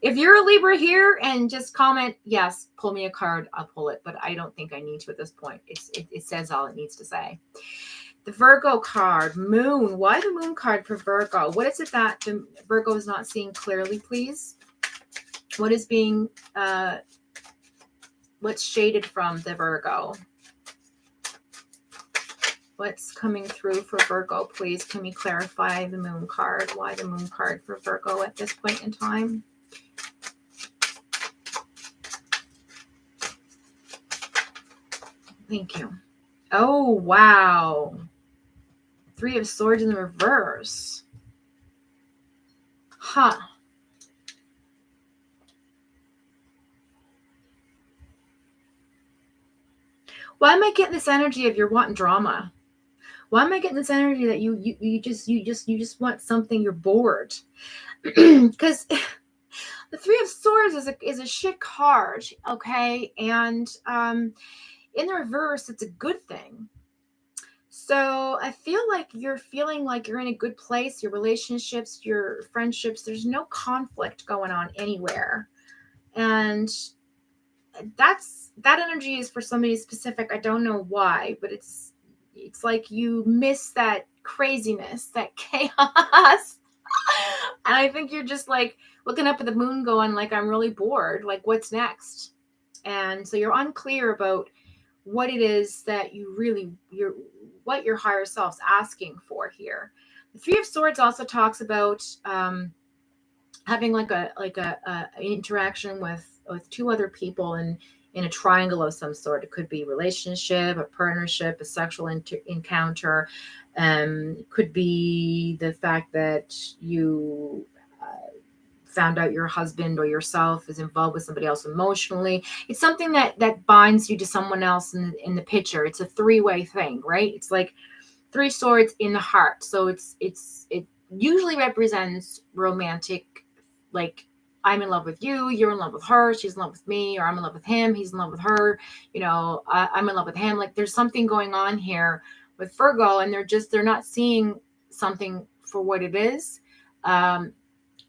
If you're a Libra here, and just comment, yes, pull me a card, I'll pull it, but I don't think I need to at this point. It says all it needs to say. The Virgo card, Moon. Why the Moon card for Virgo? What is it that the Virgo is not seeing clearly, please? What is being, what's shaded from the Virgo? What's coming through for Virgo, please? Can we clarify the Moon card? Why the Moon card for Virgo at this point in time? Thank you. Oh, wow. 3 of Swords in the reverse. Huh. Why am I getting this energy of you're wanting drama? Why am I getting this energy that you just want something, you're bored? Because the 3 of Swords is a shit card, okay? And in the reverse, it's a good thing. So I feel like you're feeling like you're in a good place, your relationships, your friendships, there's no conflict going on anywhere. And that energy is for somebody specific. I don't know why, but it's like you miss that craziness, that chaos. And I think you're just like looking up at the moon going like, I'm really bored. Like, what's next? And so you're unclear about what it is that what your higher self's asking for here. The 3 of Swords also talks about having like a interaction with 2 other people in a triangle of some sort. It could be relationship, a partnership, a sexual encounter. It could be the fact that you found out your husband or yourself is involved with somebody else emotionally. It's something that binds you to someone else in the picture. It's a 3-way thing, right? It's like 3 swords in the heart. So it usually represents romantic, like I'm in love with you, you're in love with her, she's in love with me, or I'm in love with him, he's in love with her, I'm in love with him. Like there's something going on here with Virgo, and they're not seeing something for what it is.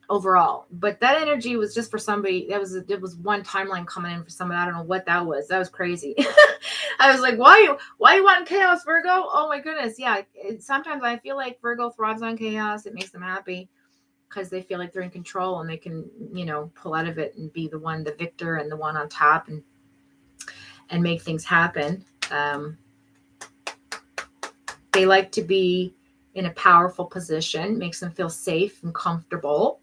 Overall, but that energy was just for somebody. It was one timeline coming in for somebody. I don't know what that was. That was crazy. I was like, why you want chaos, Virgo? Oh my goodness. Yeah. Sometimes I feel like Virgo thrives on chaos. It makes them happy because they feel like they're in control and they can, pull out of it and be the victor and the one on top and make things happen. They like to be in a powerful position, makes them feel safe and comfortable.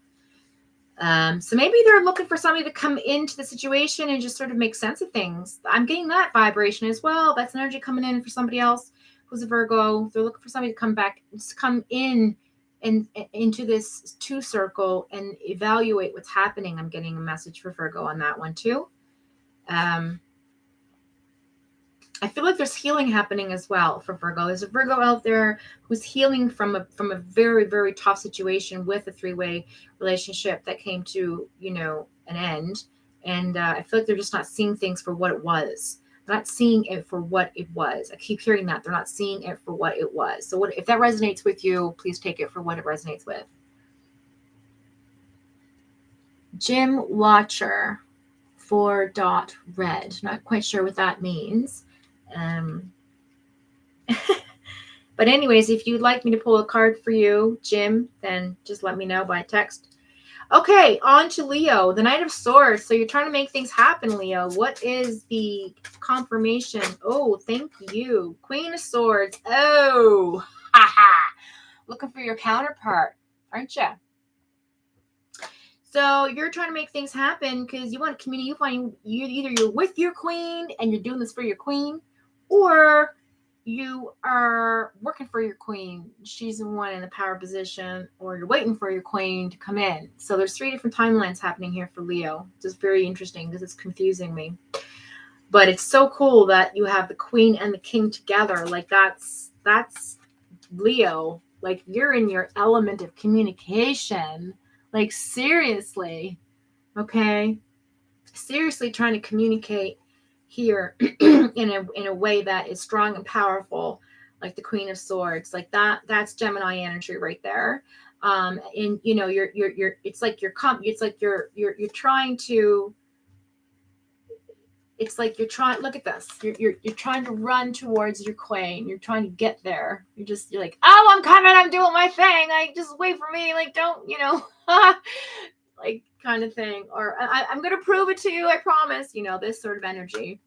So maybe they're looking for somebody to come into the situation and just sort of make sense of things. I'm getting that vibration as well. That's energy coming in for somebody else who's a Virgo. They're looking for somebody to come in and into this 2 circle and evaluate what's happening. I'm getting a message for Virgo on that one too. I feel like there's healing happening as well for Virgo. There's a Virgo out there who's healing from a very, very tough situation with a three-way relationship that came to, an end. And I feel like they're just not seeing things for what it was. They're not seeing it for what it was. I keep hearing that. They're not seeing it for what it was. So if that resonates with you, please take it for what it resonates with. Gym Watcher 4.red. Not quite sure what that means. But anyways, if you'd like me to pull a card for you, Jim, then just let me know by text. Okay, on to Leo, the Knight of Swords. So you're trying to make things happen, Leo. What is the confirmation? Oh, thank you. Queen of Swords. Oh, haha. Looking for your counterpart, aren't you? So you're trying to make things happen because you want to communicate. You find either you're with your queen and you're doing this for your queen, or you are working for your queen. She's the one in the power position, or you're waiting for your queen to come in. So there's 3 different timelines happening here for Leo. It's very interesting because it's confusing me. But it's so cool that you have the queen and the king together. Like that's Leo. Like you're in your element of communication. Like seriously. Okay. Seriously trying to communicate here in a way that is strong and powerful, like the Queen of Swords. Like that's Gemini energy right there. And you're it's like you're trying to, it's like you're trying, look at this, you're trying to run towards your queen. You're trying to get there. You're like, oh, I'm coming, I'm doing my thing, like just wait for me, like don't like kind of thing, or I'm gonna prove it to you, I promise, this sort of energy.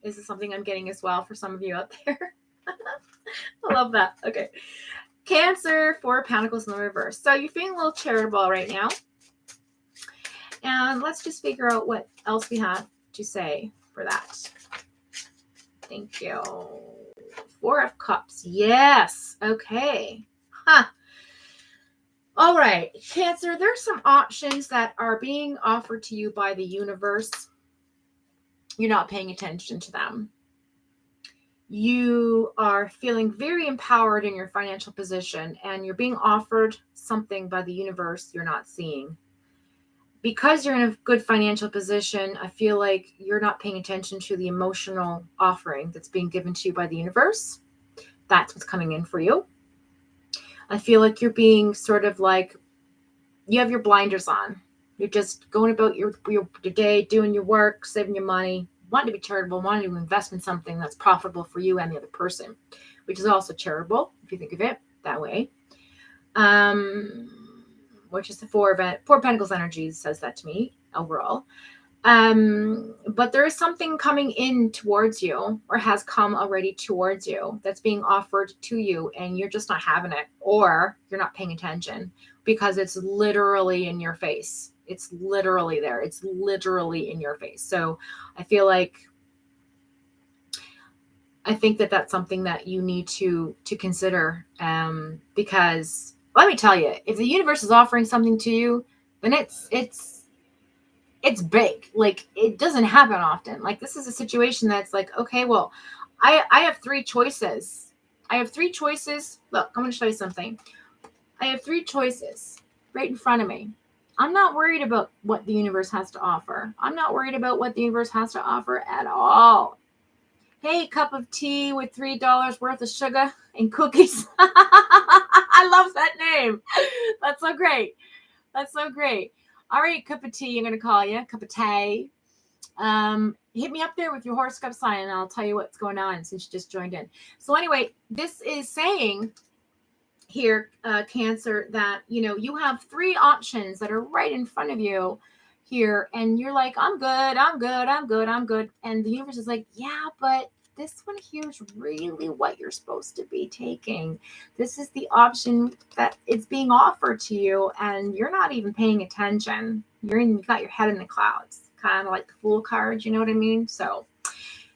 This is something I'm getting as well for some of you out there. I love that. Okay, Cancer, 4 of Pentacles in the reverse. So you're feeling a little charitable right now, and let's just figure out what else we have to say for that. Thank you. 4 of Cups. Yes. Okay. All right, Cancer, there's some options that are being offered to you by the universe. You're not paying attention to them. You are feeling very empowered in your financial position, and you're being offered something by the universe you're not seeing. Because you're in a good financial position, I feel like you're not paying attention to the emotional offering that's being given to you by the universe. That's what's coming in for you. I feel like you're being sort of like, you have your blinders on. You're just going about your day, doing your work, saving your money, wanting to be charitable, wanting to invest in something that's profitable for you and the other person, which is also charitable, if you think of it that way. Which is the 4 of Pentacles energy says that to me overall. But there is something coming in towards you, or has come already towards you, that's being offered to you, and you're just not having it, or you're not paying attention because it's literally in your face. It's literally there. It's literally in your face. So I feel like, I think that that's something that you need to consider, because let me tell you, if the universe is offering something to you, then it's big. Like it doesn't happen often. Like this is a situation that's like, okay, well, I have 3 choices. I have 3 choices. Look, I'm going to show you something. I have 3 choices right in front of me. I'm not worried about what the universe has to offer. I'm not worried about what the universe has to offer at all. Hey, cup of tea with $3 worth of sugar and cookies. I love that name. That's so great. That's so great. All right, cup of tea, I'm going to call you. Cup of tea. Hit me up there with your horoscope sign and I'll tell you what's going on since you just joined in. So anyway, this is saying here, Cancer, that, you have 3 options that are right in front of you here. And you're like, I'm good. And the universe is like, yeah, but this one here is really what you're supposed to be taking. This is the option that is being offered to you, and you're not even paying attention. You got your head in the clouds, kind of like the Fool card, you know what I mean? So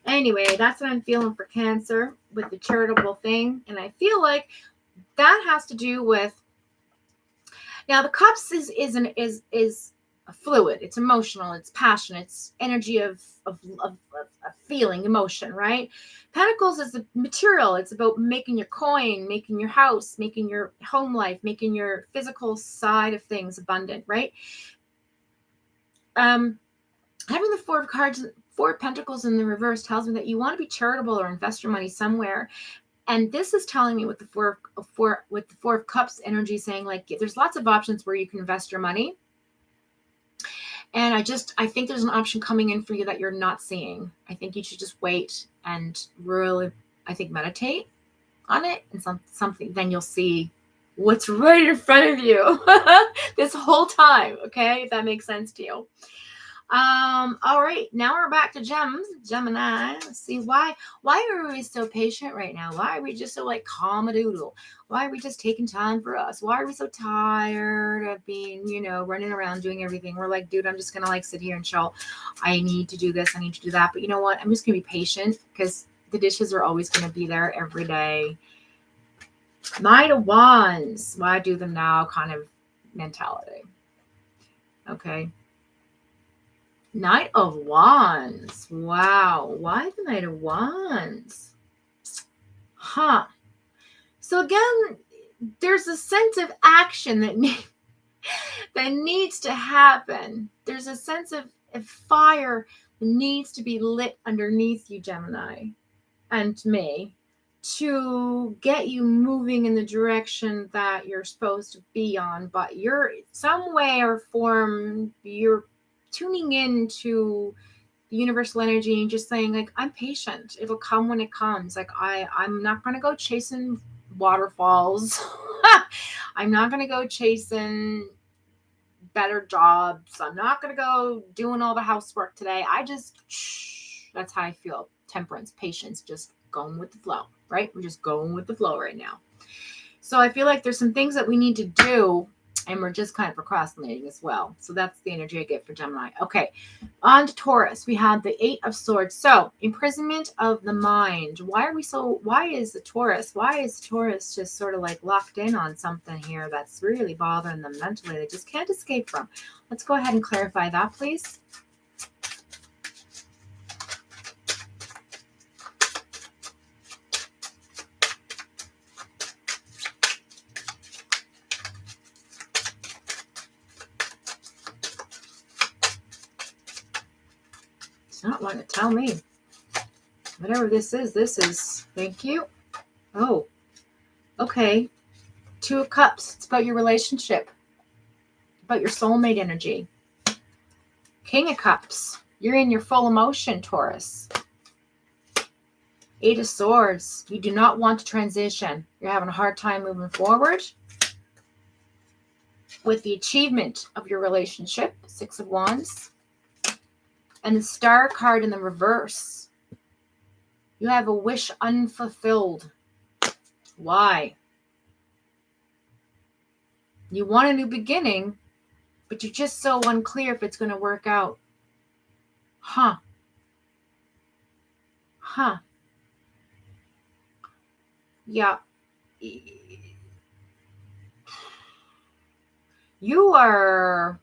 anyway, that's what I'm feeling for Cancer with the charitable thing. And I feel like that has to do with, now the Cups is fluid, it's emotional, it's passion, it's energy of feeling, emotion, right? Pentacles is the material. It's about making your coin, making your house, making your home life, making your physical side of things abundant, right? Having the Four of Cards, Four of Pentacles in the reverse tells me that you want to be charitable or invest your money somewhere. And this is telling me with the Four of Cups energy, saying like there's lots of options where you can invest your money. And I think there's an option coming in for you that you're not seeing. I think you should just wait and really, I think, meditate on it and something. Then you'll see what's right in front of you this whole time. Okay, if that makes sense to you. All right, now we're back to Gemini. Let's see why are we so patient right now? Why are we just so like calm a doodle? Why are we just taking time for us? Why are we so tired of being, running around doing everything? We're like, dude, I'm just gonna like sit here and chill. I need to do this, I need to do that. But you know what? I'm just gonna be patient because the dishes are always gonna be there every day. Knight of Wands. Why do them now kind of mentality. Okay. Knight of Wands. Wow. Why the Knight of Wands? Huh. So again, there's a sense of action that needs to happen. There's a sense of fire that needs to be lit underneath you, Gemini, and me, to get you moving in the direction that you're supposed to be on. But you're some way or form, you're tuning into the universal energy and just saying like, I'm patient. It'll come when it comes. Like I'm not going to go chasing waterfalls. I'm not going to go chasing better jobs. I'm not going to go doing all the housework today. That's how I feel. Temperance, patience, just going with the flow, right? We're just going with the flow right now. So I feel like there's some things that we need to do and we're just kind of procrastinating as well. So that's the energy I get for Gemini. Okay, on to Taurus. We have the Eight of Swords. So imprisonment of the mind. Why is the Taurus just sort of like locked in on something here that's really bothering them mentally? They just can't escape from. Let's go ahead and clarify that, please. Not want to tell me. Whatever this is, thank you. Oh, okay. Two of Cups. It's about your relationship, about your soulmate energy. King of Cups. You're in your full emotion, Taurus. Eight of Swords. You do not want to transition. You're having a hard time moving forward with the achievement of your relationship. Six of Wands. And the Star card in the reverse. You have a wish unfulfilled. Why? You want a new beginning, but you're just so unclear if it's going to work out. Huh. Yeah. You are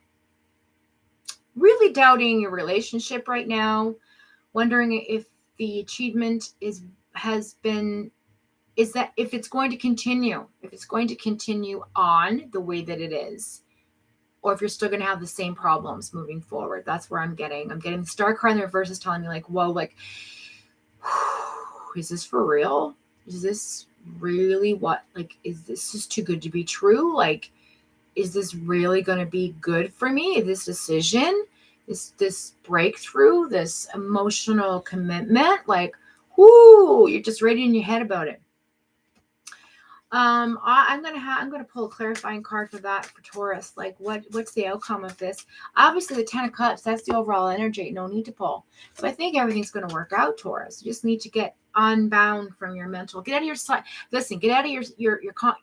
really doubting your relationship right now, wondering if the achievement is that if it's going to continue on the way that it is, or if you're still going to have the same problems moving forward. That's where I'm getting the Star card in the reverse is telling me like, whoa, like, is this for real? Is this really what, like, is this just too good to be true? Like, is this really going to be good for me? This decision, this breakthrough, this emotional commitment, like, whoo, you're just ready in your head about it. I'm gonna pull a clarifying card for that for Taurus. Like, what's the outcome of this? Obviously, the 10 of Cups. That's the overall energy. No need to pull. So I think everything's gonna work out, Taurus. You just need to get unbound from your mental. Get out of your side. Listen. Get out of your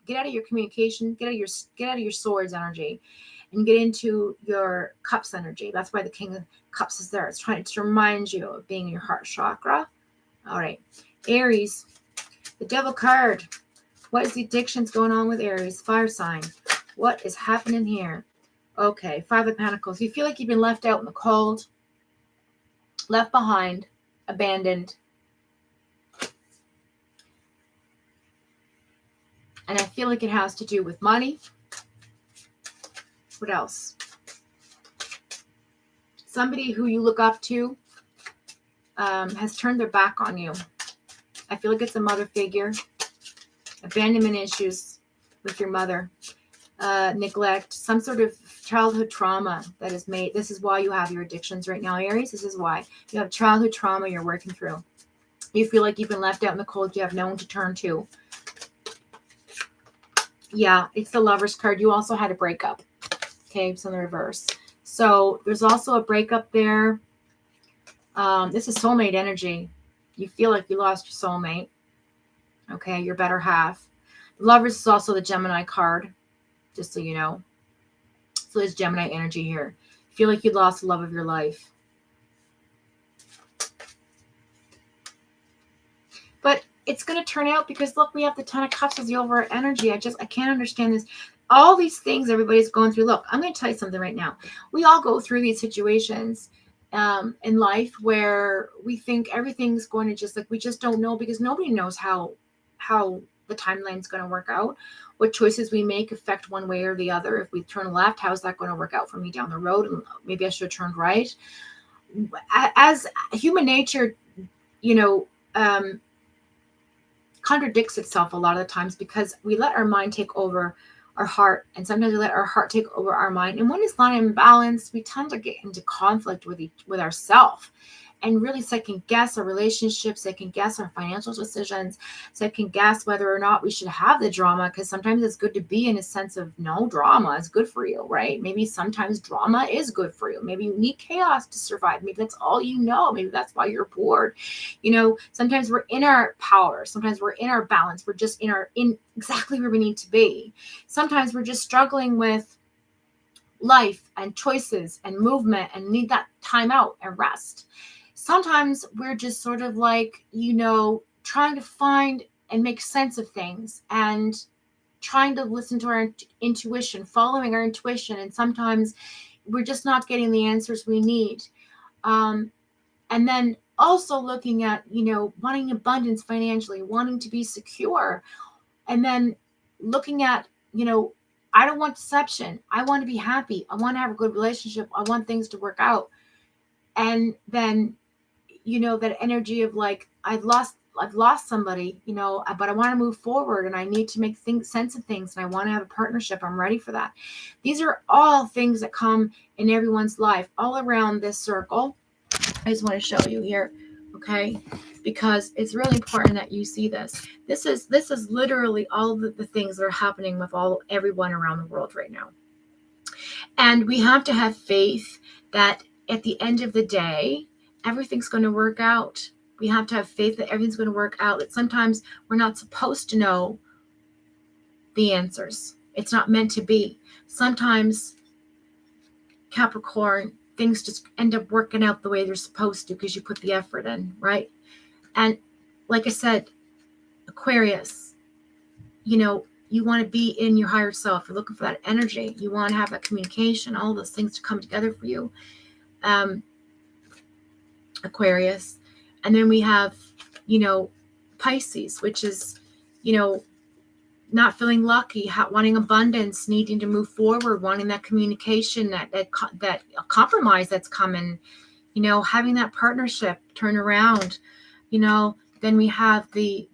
get out of your communication. Get out of your Swords energy, and get into your Cups energy. That's why the King of Cups is there. It's trying to remind you of being in your heart chakra. All right, Aries, the Devil card. What is the addictions going on with Aries? Fire sign. What is happening here? Okay, Five of Pentacles. You feel like you've been left out in the cold, left behind, abandoned. And I feel like it has to do with money. What else? Somebody who you look up to has turned their back on you. I feel like it's a mother figure. Abandonment issues with your mother. Neglect. Some sort of childhood trauma that is made. This is why you have your addictions right now, Aries. This is why. You have childhood trauma you're working through. You feel like you've been left out in the cold. You have no one to turn to. Yeah, it's the Lover's card. You also had a breakup. Okay, it's in the reverse. So there's also a breakup there. This is soulmate energy. You feel like you lost your soulmate. Okay, your better half. The Lovers is also the Gemini card, just so you know. So there's Gemini energy here. You feel like you lost the love of your life. But it's going to turn out because, look, we have the Ten of Cups as the overall energy. I can't understand this. All these things everybody's going through. Look, I'm going to tell you something right now. We all go through these situations in life where we think everything's going to just, like, we just don't know, because nobody knows how the timeline's going to work out. What choices we make affect one way or the other. If we turn left, how's that going to work out for me down the road? And maybe I should have turned right. As human nature, contradicts itself a lot of the times, because we let our mind take over our heart, and sometimes we let our heart take over our mind. And when it's not in balance, we tend to get into conflict with ourselves, and really second guess our relationships, second guess our financial decisions, second guess whether or not we should have the drama, because sometimes it's good to be in a sense of no drama is good for you, right? Maybe sometimes drama is good for you. Maybe you need chaos to survive. Maybe that's all you know. Maybe that's why you're bored. Sometimes we're in our power. Sometimes we're in our balance. We're just in exactly where we need to be. Sometimes we're just struggling with life and choices and movement and need that time out and rest. Sometimes we're just sort of like, trying to find and make sense of things and trying to listen to our intuition, following our intuition. And sometimes we're just not getting the answers we need. And then also looking at, wanting abundance financially, wanting to be secure. And then looking at, I don't want deception. I want to be happy. I want to have a good relationship. I want things to work out. And then, that energy of like, I've lost somebody, but I want to move forward, and I need to make sense of things, and I want to have a partnership. I'm ready for that. These are all things that come in everyone's life, all around this circle. I just want to show you here, okay? Because it's really important that you see this. This is literally all the things that are happening with everyone around the world right now. And we have to have faith that at the end of the day, everything's going to work out. We have to have faith that everything's going to work out. That sometimes we're not supposed to know the answers. It's not meant to be. Sometimes, Capricorn, things just end up working out the way they're supposed to because you put the effort in, right? And like I said, Aquarius, you want to be in your higher self. You're looking for that energy. You want to have that communication, all those things to come together for you. Aquarius. And then we have, Pisces, which is, not feeling lucky, wanting abundance, needing to move forward, wanting that communication, that compromise that's coming, having that partnership turn around, then we have the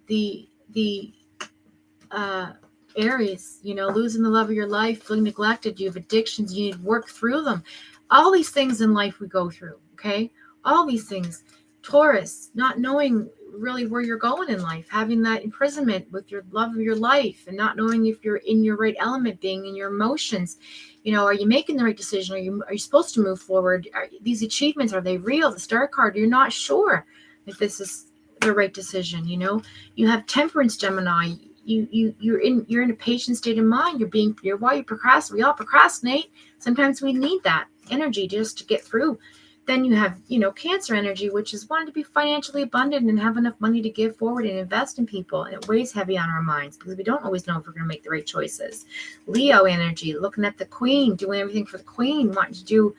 Aries, losing the love of your life, feeling neglected, you have addictions, you need to work through them. All these things in life we go through, okay? All these things. Taurus, not knowing really where you're going in life, having that imprisonment with your love of your life and not knowing if you're in your right element, being in your emotions. Are you making the right decision? Are you supposed to move forward? These achievements, are they real? The Star card, you're not sure if this is the right decision. You have Temperance, Gemini. You're in a patient state of mind. You're why you procrastinate. We all procrastinate. Sometimes we need that energy just to get through Then you have, Cancer energy, which is wanting to be financially abundant and have enough money to give forward and invest in people. And it weighs heavy on our minds because we don't always know if we're going to make the right choices. Leo energy, looking at the queen, doing everything for the queen, wanting to do,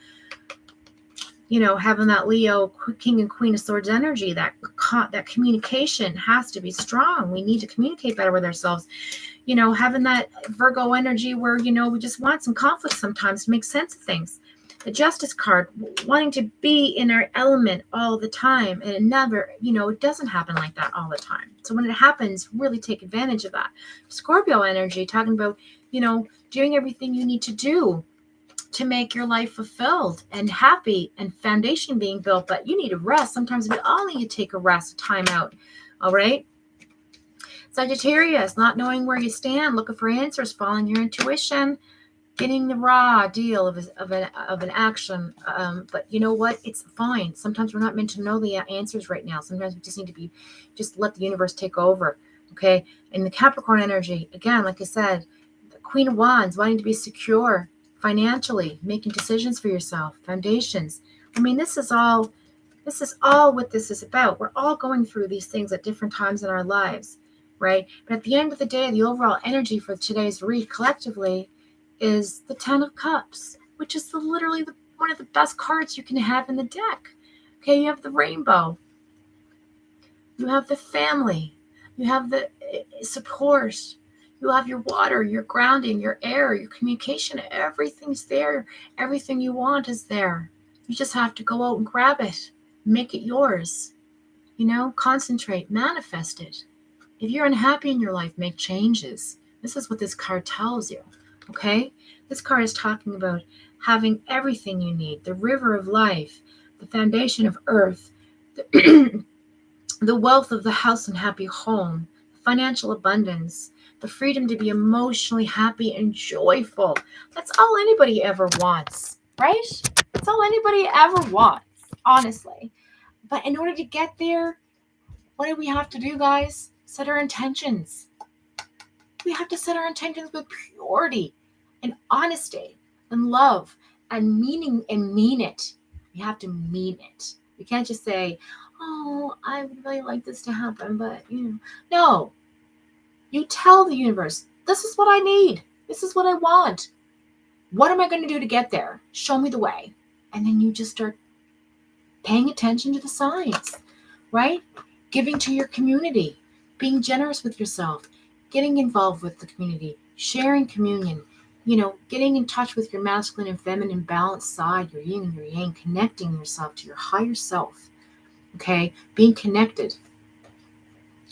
having that Leo king and queen of swords energy, that communication has to be strong. We need to communicate better with ourselves. Having that Virgo energy where, we just want some conflict sometimes to make sense of things. The Justice card, wanting to be in our element all the time, and it never, it doesn't happen like that all the time. So when it happens, really take advantage of that. Scorpio energy, talking about, doing everything you need to do to make your life fulfilled and happy and foundation being built, but you need a rest. Sometimes we all need to take a rest, a time out. All right. Sagittarius, not knowing where you stand, looking for answers, following your intuition, getting the raw deal of an action. But you know what? It's fine. Sometimes we're not meant to know the answers right now. Sometimes we just need to just let the universe take over. Okay. And the Capricorn energy, again, like I said, the Queen of Wands, wanting to be secure financially, making decisions for yourself, foundations. I mean, this is all what this is about. We're all going through these things at different times in our lives, right? But at the end of the day, the overall energy for today's read collectively is the 10 of Cups, which is literally one of the best cards you can have in the deck. Okay, you have the rainbow. You have the family. You have the support. You have your water, your grounding, your air, your communication. Everything's there. Everything you want is there. You just have to go out and grab it. Make it yours. Concentrate, manifest it. If you're unhappy in your life, make changes. This is what this card tells you. Okay? This card is talking about having everything you need, the river of life, the foundation of earth, the wealth of the house and happy home, financial abundance, the freedom to be emotionally happy and joyful. That's all anybody ever wants, right? That's all anybody ever wants, honestly. But in order to get there, what do we have to do, guys? Set our intentions. We have to set our intentions with purity and honesty and love and meaning and mean it. We have to mean it. We can't just say, oh, I would really like this to happen, but, no. You tell the universe, this is what I need. This is what I want. What am I going to do to get there? Show me the way. And then you just start paying attention to the signs, right? Giving to your community, being generous with yourself, getting involved with the community, sharing communion, getting in touch with your masculine and feminine balanced side, your yin and your yang, connecting yourself to your higher self, okay? Being connected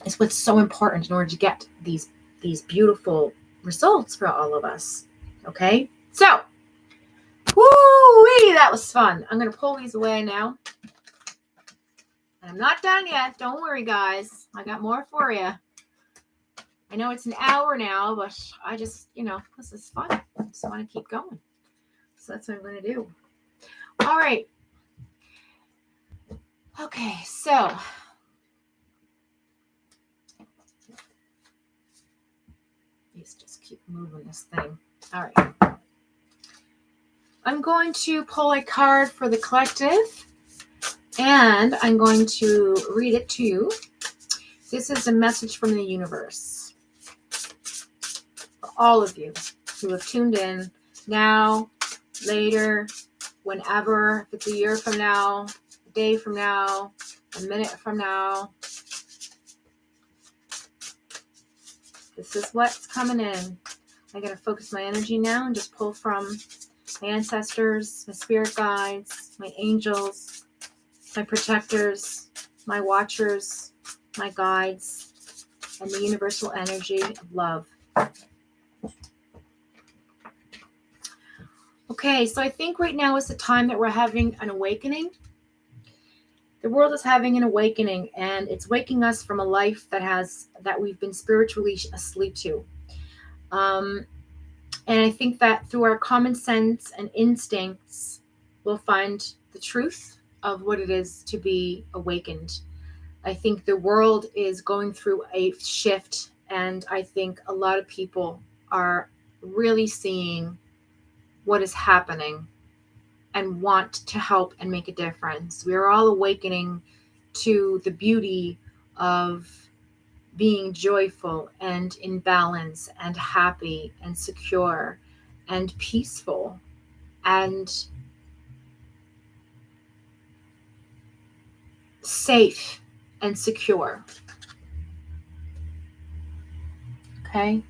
is what's so important in order to get these beautiful results for all of us, okay? So, woo-wee, that was fun. I'm going to pull these away now. And I'm not done yet. Don't worry, guys. I got more for you. I know it's an hour now, but I just, this is fun. I just want to keep going. So that's what I'm going to do. All right. Okay, so let's just keep moving this thing. All right. I'm going to pull a card for the collective, and I'm going to read it to you. This is a message from the universe for all of you who have tuned in now, later, whenever, if it's a year from now, a day from now, a minute from now. This is what's coming in. I got to focus my energy now and just pull from my ancestors, my spirit guides, my angels, my protectors, my watchers, my guides, and the universal energy of love. Okay, so I think right now is the time that we're having an awakening. The world is having an awakening, and it's waking us from a life that we've been spiritually asleep to. And I think that through our common sense and instincts, we'll find the truth of what it is to be awakened. I think the world is going through a shift, and I think a lot of people are really seeing what is happening and want to help and make a difference. We are all awakening to the beauty of being joyful and in balance and happy and secure and peaceful and safe and secure. Okay?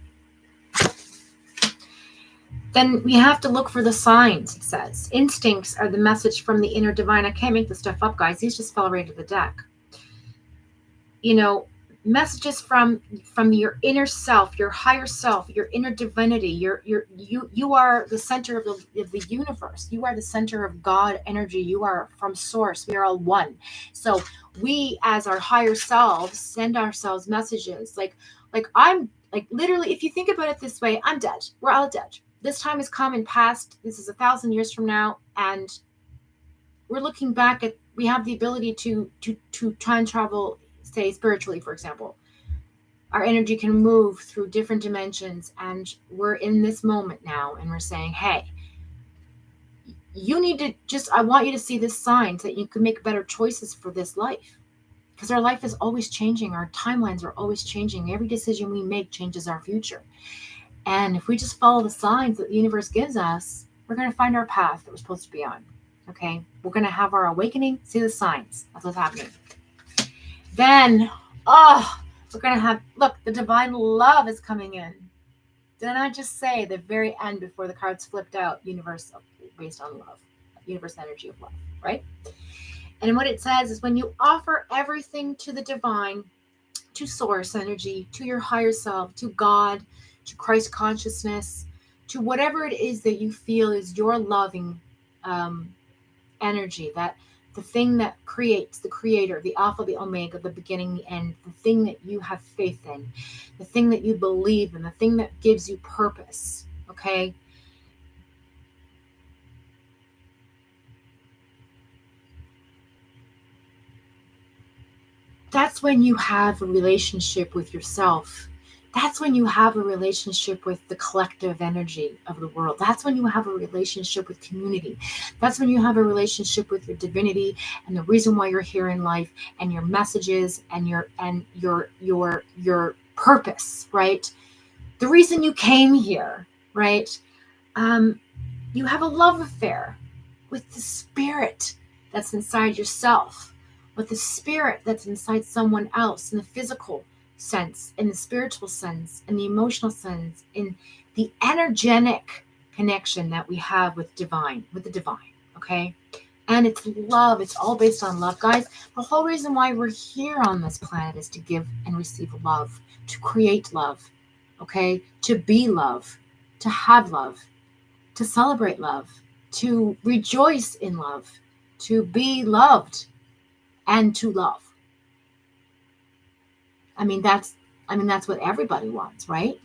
Then we have to look for the signs, it says. Instincts are the message from the inner divine. I can't make this stuff up, guys. These just fell right into the deck. You know, messages from your inner self, your higher self, your inner divinity. You are the center of the universe. You are the center of God energy. You are from source. We are all one. So we, as our higher selves, send ourselves messages. Like I'm like, literally, if you think about it this way, I'm dead. We're all dead. This time has come and passed. This is 1,000 years from now, and we're looking back at. We have the ability to time travel. Say spiritually, for example, our energy can move through different dimensions, and we're in this moment now, and we're saying, hey, you need to I want you to see this sign so that you can make better choices for this life, because our life is always changing. Our timelines are always changing. Every decision we make changes our future, and if we just follow the signs that the universe gives us, we're going to find our path that we're supposed to be on. Okay, we're going to have our awakening. See the signs. That's what's happening. Then, we're going to have, look, the divine love is coming in. Didn't I just say the very end before the cards flipped out, universe based on love, universe energy of love, right? And what it says is when you offer everything to the divine, to source energy, to your higher self, to God, to Christ consciousness, to whatever it is that you feel is your loving energy, that the thing that creates, the creator, the alpha, the omega, the beginning, the end, the thing that you have faith in, the thing that you believe in, the thing that gives you purpose, okay? That's when you have a relationship with yourself. That's when you have a relationship with the collective energy of the world. That's when you have a relationship with community. That's when you have a relationship with your divinity and the reason why you're here in life, and your messages and your purpose, right? The reason you came here, right? You have a love affair with the spirit that's inside yourself, with the spirit that's inside someone else, in the physical sense, in the spiritual sense, in the emotional sense, in the energetic connection that we have with the divine, okay? And it's love. It's all based on love, guys. The whole reason why we're here on this planet is to give and receive love, to create love, okay? To be love, to have love, to celebrate love, to rejoice in love, to be loved, and to love. I mean, that's what everybody wants, right?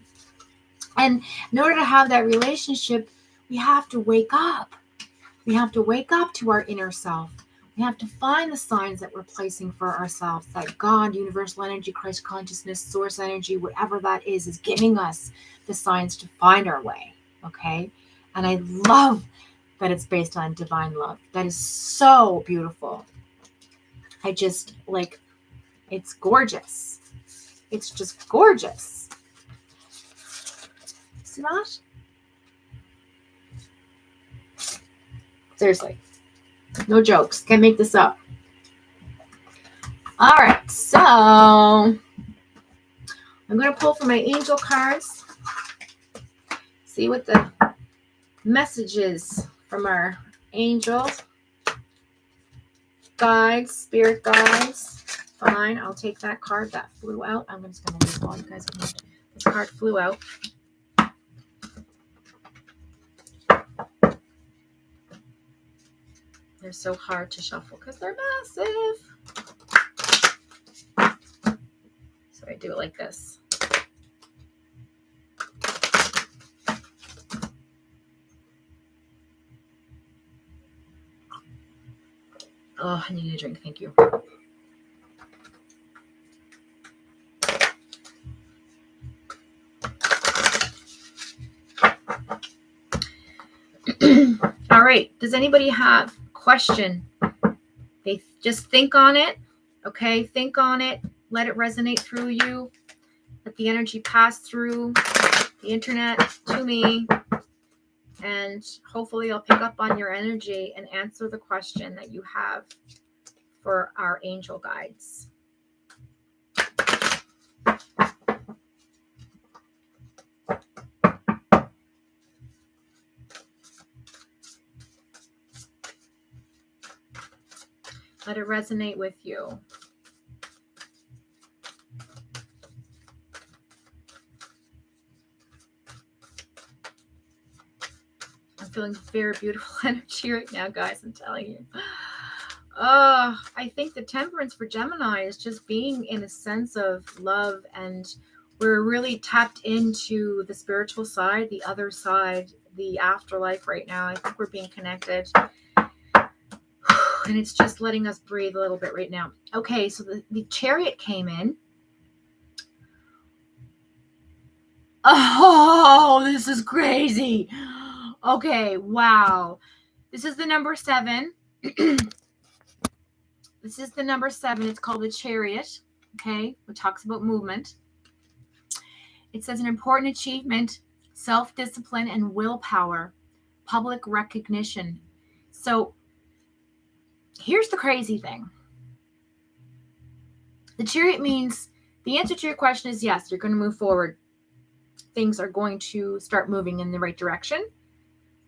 And in order to have that relationship, we have to wake up. We have to wake up to our inner self. We have to find the signs that we're placing for ourselves, that God, universal energy, Christ consciousness, source energy, whatever that is giving us the signs to find our way, okay? And I love that it's based on divine love. That is so beautiful. I just, like, it's gorgeous. It's just gorgeous. See that? Seriously. No jokes. Can't make this up. All right. So I'm going to pull from my angel cards. See what the messages from our angels, guides, spirit guides. Fine, I'll take that card that flew out. I'm just going to leave all you guys. This card flew out. They're so hard to shuffle because they're massive. So I do it like this. Oh, I need a drink. Thank you. All right. Does anybody have a question? They just think on it. Okay. Think on it. Let it resonate through you. Let the energy pass through the internet to me. And hopefully I'll pick up on your energy and answer the question that you have for our angel guides. Let it resonate with you. I'm feeling very beautiful energy right now, guys, I'm telling you. I think the temperance for Gemini is just being in a sense of love, and we're really tapped into the spiritual side, the other side, the afterlife right now. I think we're being connected. And it's just letting us breathe a little bit right now. Okay, so the Chariot came in. Oh, this is crazy. Okay, wow. This is the number 7. This is the number 7. It's called the Chariot, okay, which talks about movement. It says an important achievement, self-discipline and willpower, public recognition. So here's the crazy thing. The Chariot means the answer to your question is yes, you're going to move forward. Things are going to start moving in the right direction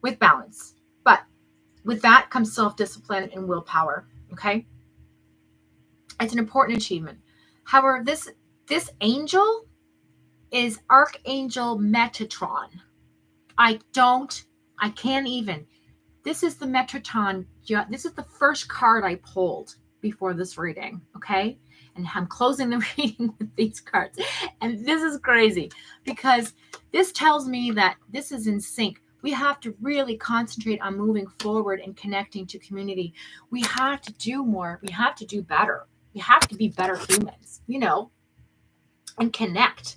with balance. But with that comes self-discipline and willpower, okay? It's an important achievement. However, this angel is Archangel Metatron. I can't even. This is the Metatron. This is the first card I pulled before this reading, okay? And I'm closing the reading with these cards. And this is crazy because this tells me that this is in sync. We have to really concentrate on moving forward and connecting to community. We have to do more. We have to do better. We have to be better humans, and connect.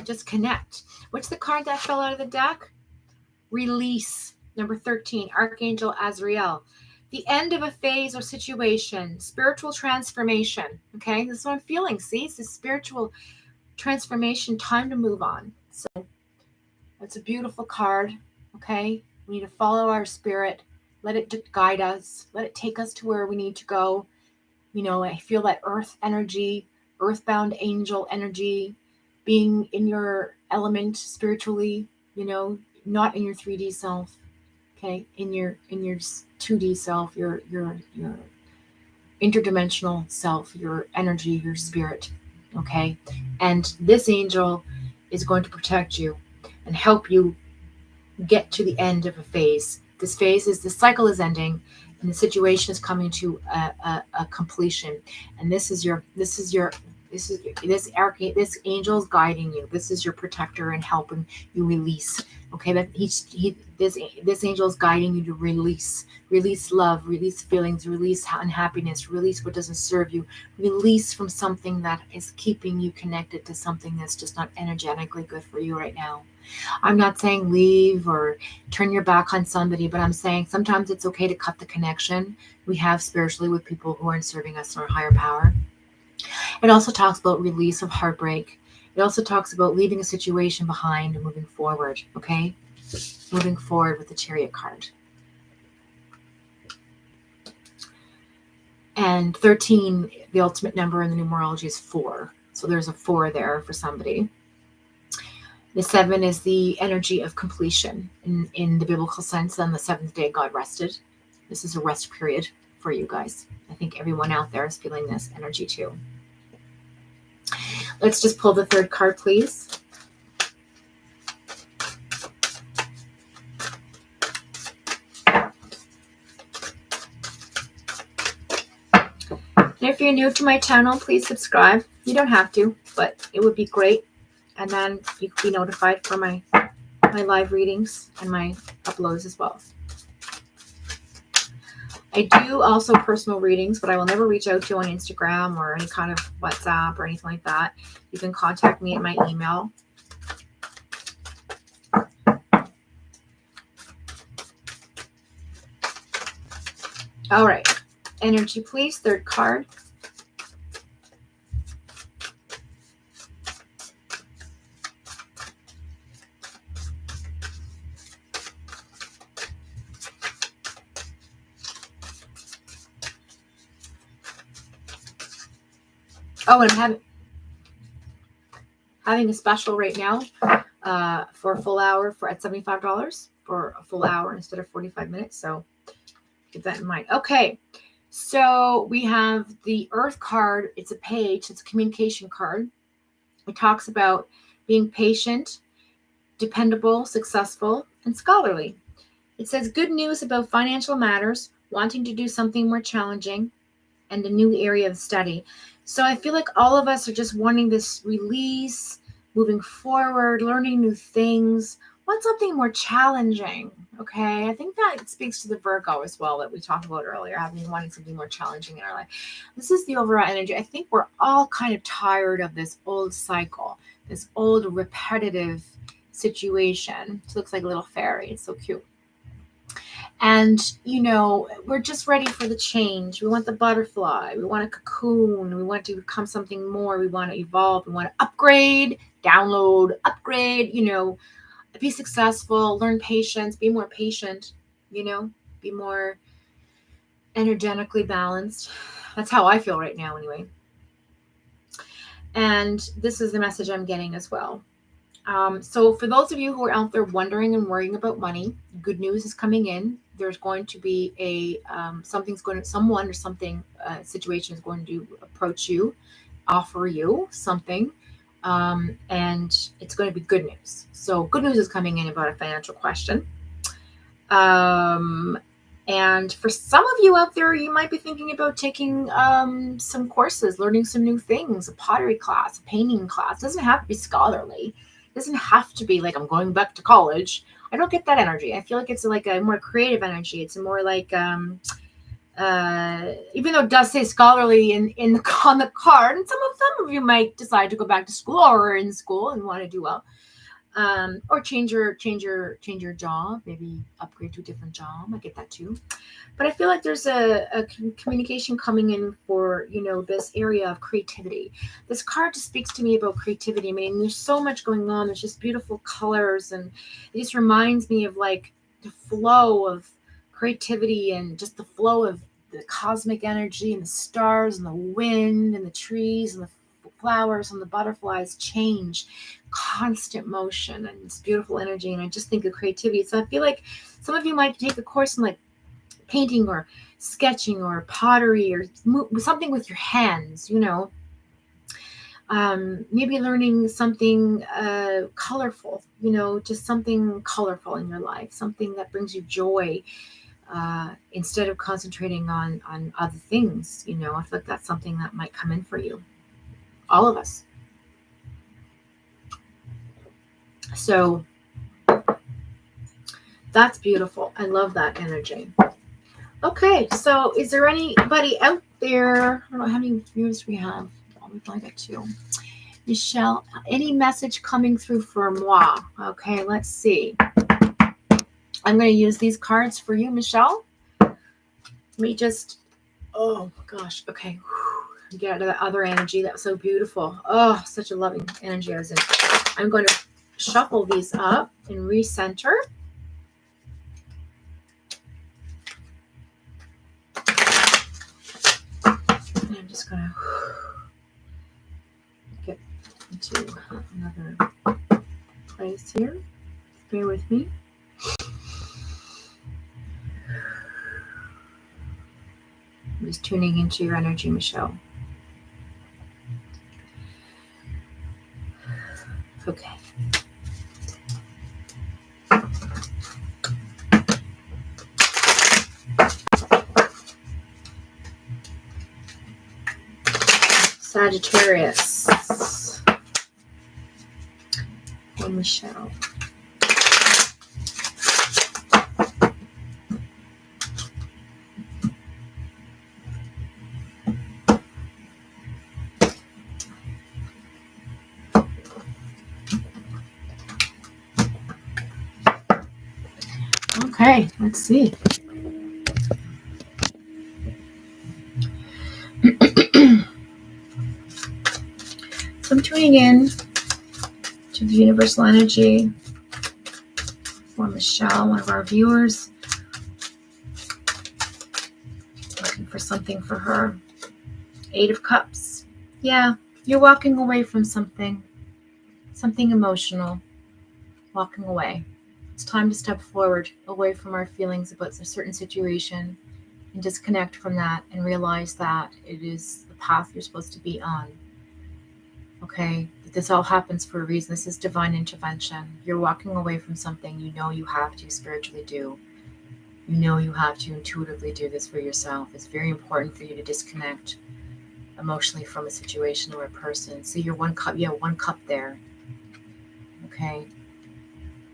Just connect. What's the card that fell out of the deck? Release. Number 13, Archangel Azrael. The end of a phase or situation. Spiritual transformation. Okay, this is what I'm feeling. See, it's a spiritual transformation. Time to move on. So that's a beautiful card. Okay, we need to follow our spirit. Let it guide us. Let it take us to where we need to go. I feel that earth energy, earthbound angel energy, being in your element spiritually, not in your 3D self, okay, in your 2D self, your interdimensional self, your energy, your spirit, okay? And this angel is going to protect you and help you get to the end of a phase. This cycle is ending, and the situation is coming to a completion. And this angel is guiding you. This is your protector and helping you release. Okay, that this angel is guiding you to release love, release feelings, release unhappiness, release what doesn't serve you, release from something that is keeping you connected to something that's just not energetically good for you right now. I'm not saying leave or turn your back on somebody, but I'm saying sometimes it's okay to cut the connection we have spiritually with people who aren't serving us in our higher power. It also talks about release of heartbreak. It also talks about leaving a situation behind and moving forward, okay? Moving forward with the Chariot card. And 13, the ultimate number in the numerology is 4. So there's a 4 there for somebody. The 7 is the energy of completion. In the biblical sense, on the 7th day, God rested. This is a rest period for you guys. I think everyone out there is feeling this energy too. Let's just pull the 3rd card, please. And if you're new to my channel, please subscribe. You don't have to, but it would be great. And then you can be notified for my live readings and my uploads as well. I do also personal readings, but I will never reach out to you on Instagram or any kind of WhatsApp or anything like that. You can contact me at my email. All right. Energy, please. Third card. Oh, and I'm having a special right now for a full hour at $75 for a full hour instead of 45 minutes. So keep that in mind. Okay. So we have the Earth card. It's a page. It's a communication card. It talks about being patient, dependable, successful, and scholarly. It says good news about financial matters, wanting to do something more challenging, and a new area of study. So I feel like all of us are just wanting this release, moving forward, learning new things, want something more challenging. Okay, I think that speaks to the Virgo as well that we talked about earlier, having wanting something more challenging in our life. This is the overall energy. I think we're all kind of tired of this old cycle, this old repetitive situation. It looks like a little fairy. It's so cute. And, we're just ready for the change. We want the butterfly. We want a cocoon. We want to become something more. We want to evolve. We want to upgrade, download, upgrade, be successful, learn patience, be more patient, be more energetically balanced. That's how I feel right now, anyway. And this is the message I'm getting as well. So for those of you who are out there wondering and worrying about money, good news is coming in. There's going to be someone or something, situation is going to approach you, offer you something, and it's going to be good news. So good news is coming in about a financial question. And for some of you out there, you might be thinking about taking some courses, learning some new things, a pottery class, a painting class. It doesn't have to be scholarly. It doesn't have to be like I'm going back to college. I don't get that energy. I feel like it's like a more creative energy. It's a more like, even though it does say scholarly on the card, and some of you might decide to go back to school or are in school and want to do well. Or change your job, maybe upgrade to a different job. I get that too. But I feel like there's a communication coming in for, this area of creativity. This card just speaks to me about creativity. I mean, there's so much going on. There's just beautiful colors. And it just reminds me of like the flow of creativity and just the flow of the cosmic energy and the stars and the wind and the trees and the flowers and the butterflies change, constant motion and this beautiful energy. And I just think of creativity. So I feel like some of you might take a course in like painting or sketching or pottery or something with your hands, maybe learning something colorful, just something colorful in your life, something that brings you joy, instead of concentrating on other things. I feel like that's something that might come in for you, all of us. So that's beautiful. I love that energy. Okay, so is there anybody out there? I don't know how many viewers we have. We've only got 2. Michelle, any message coming through for moi? Okay, let's see. I'm going to use these cards for you, Michelle. Oh gosh, okay. Get out of that other energy. That was so beautiful. Oh, such a loving energy I was in. I'm going to shuffle these up and recenter. And I'm just going to get into another place here. Bear with me. I'm just tuning into your energy, Michelle. Okay. Sagittarius. For Michelle. Okay, let's see. tuning in to the universal energy for Michelle, one of our viewers. Looking for something for her. 8 of Cups. Yeah, you're walking away from something emotional. Walking away. It's time to step forward, away from our feelings about a certain situation, and disconnect from that and realize that it is the path you're supposed to be on. Okay? This all happens for a reason. This is divine intervention. You're walking away from something you know you have to spiritually do. You know you have to intuitively do this for yourself. It's very important for you to disconnect emotionally from a situation or a person. See, you're 1 cup. You have 1 cup there. Okay?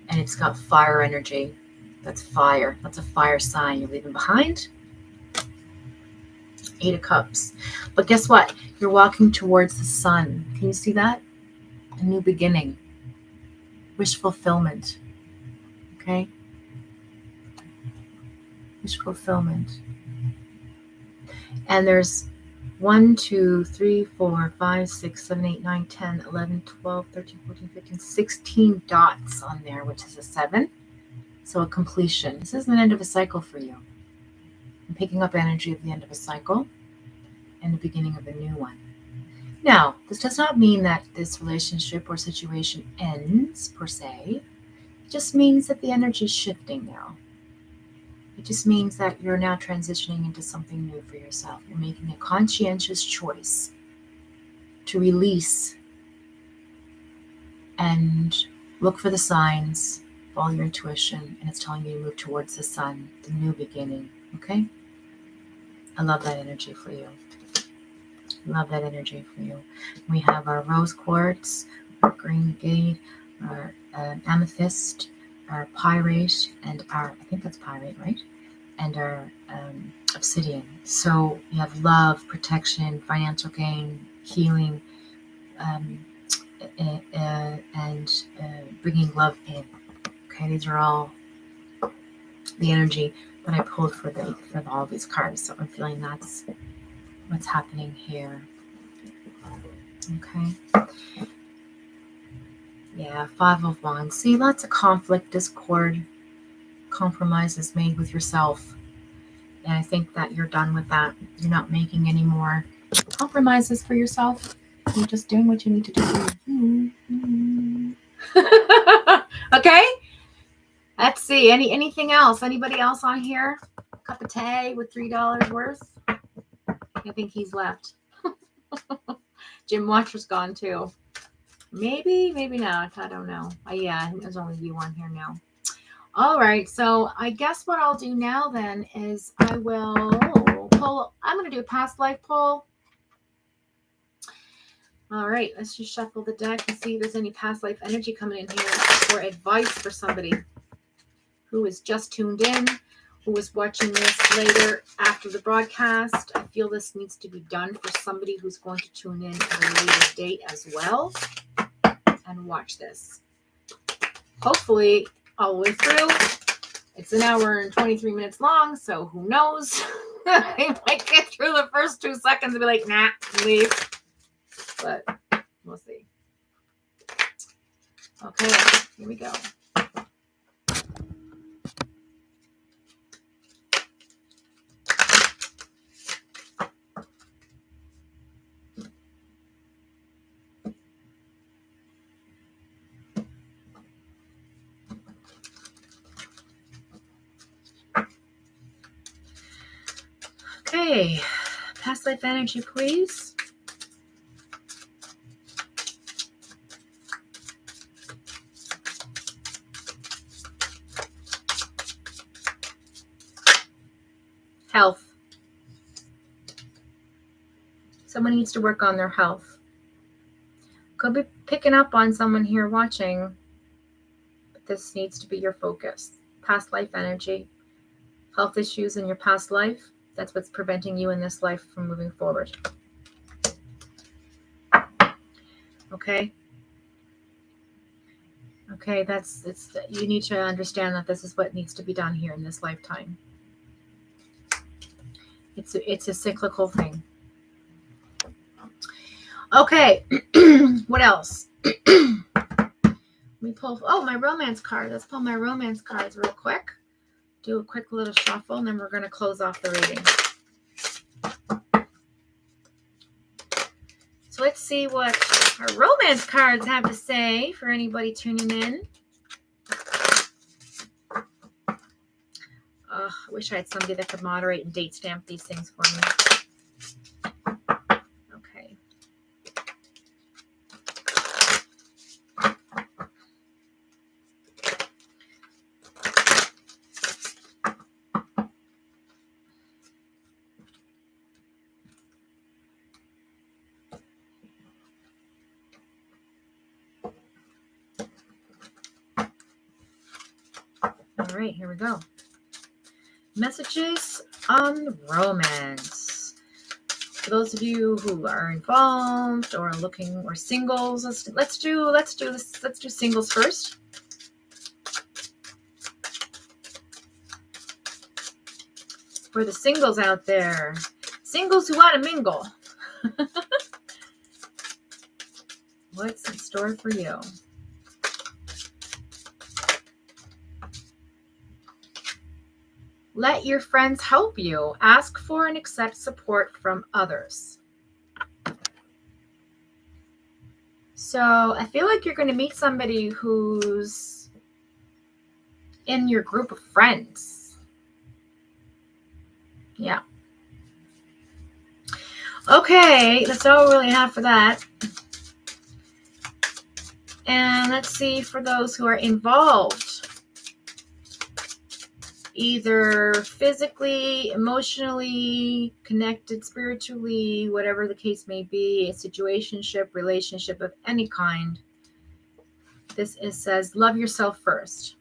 And it's got fire energy. That's fire. That's a fire sign you're leaving behind. 8 of Cups. But guess what? You're walking towards the sun. Can you see that? A new beginning. Wish fulfillment. Okay? Wish fulfillment. And there's 1, 2, 3, 4, 5, 6, 7, 8, 9, 10, 11, 12, 13, 14, 15, 16 dots on there, which is a 7. So a completion. This is the end of a cycle for you. I'm picking up energy of the end of a cycle and the beginning of a new one. Now, this does not mean that this relationship or situation ends, per se. It just means that the energy is shifting now. It just means that you're now transitioning into something new for yourself. You're making a conscientious choice to release and look for the signs, follow your intuition, and it's telling you to move towards the sun, the new beginning. Okay? I love that energy for you. Love that energy for you. We have our rose quartz, our green agate, our amethyst, our pyrite, and our, I think that's pyrite, right? And our obsidian. So you have love, protection, financial gain, healing, and bringing love in. Okay, these are all the energy that I pulled for all these cards. So I'm feeling that's what's happening here. Okay. Yeah, 5 of Wands. See, lots of conflict, discord, compromises made with yourself. And I think that you're done with that. You're not making any more compromises for yourself. You're just doing what you need to do. Okay? Let's see. Anything else? Anybody else on here? Cup of tea with $3 worth? I think he's left. Jim Watcher's gone too. Maybe not. I don't know. Yeah, I think there's only you on here now. All right. So I guess what I'll do now then is I will pull. I'm going to do a past life pull. All right. Let's just shuffle the deck and see if there's any past life energy coming in here for advice for somebody who is just tuned in, who is watching this later after the broadcast. I feel this needs to be done for somebody who's going to tune in at a later date as well and watch this. Hopefully all the way through. It's an hour and 23 minutes long, so who knows? I might get through the first 2 seconds and be like, nah, leave. But we'll see. Okay, here we go. Okay, past life energy, please. Health. Someone needs to work on their health. Could be picking up on someone here watching, but this needs to be your focus. Past life energy. Health issues in your past life. That's what's preventing you in this life from moving forward. Okay? Okay, you need to understand that this is what needs to be done here in this lifetime. It's a cyclical thing. Okay. What else? Let me pull, my romance card. Let's pull my romance cards real quick. Do a quick little shuffle, and then we're going to close off the reading. So let's see what our romance cards have to say for anybody tuning in. I wish I had somebody that could moderate and date stamp these things for me. Okay. All right, here we go. Messages on romance. For those of you who are involved or looking or singles, let's do singles first. For the singles out there, singles who want to mingle. What's in store for you? Let your friends help you. Ask for and accept support from others. So I feel like you're going to meet somebody who's in your group of friends. Yeah. Okay, that's all we really have for that. And let's see for those who are involved. Either physically, emotionally, connected, spiritually, whatever the case may be, a situationship, relationship of any kind. This says, love yourself first.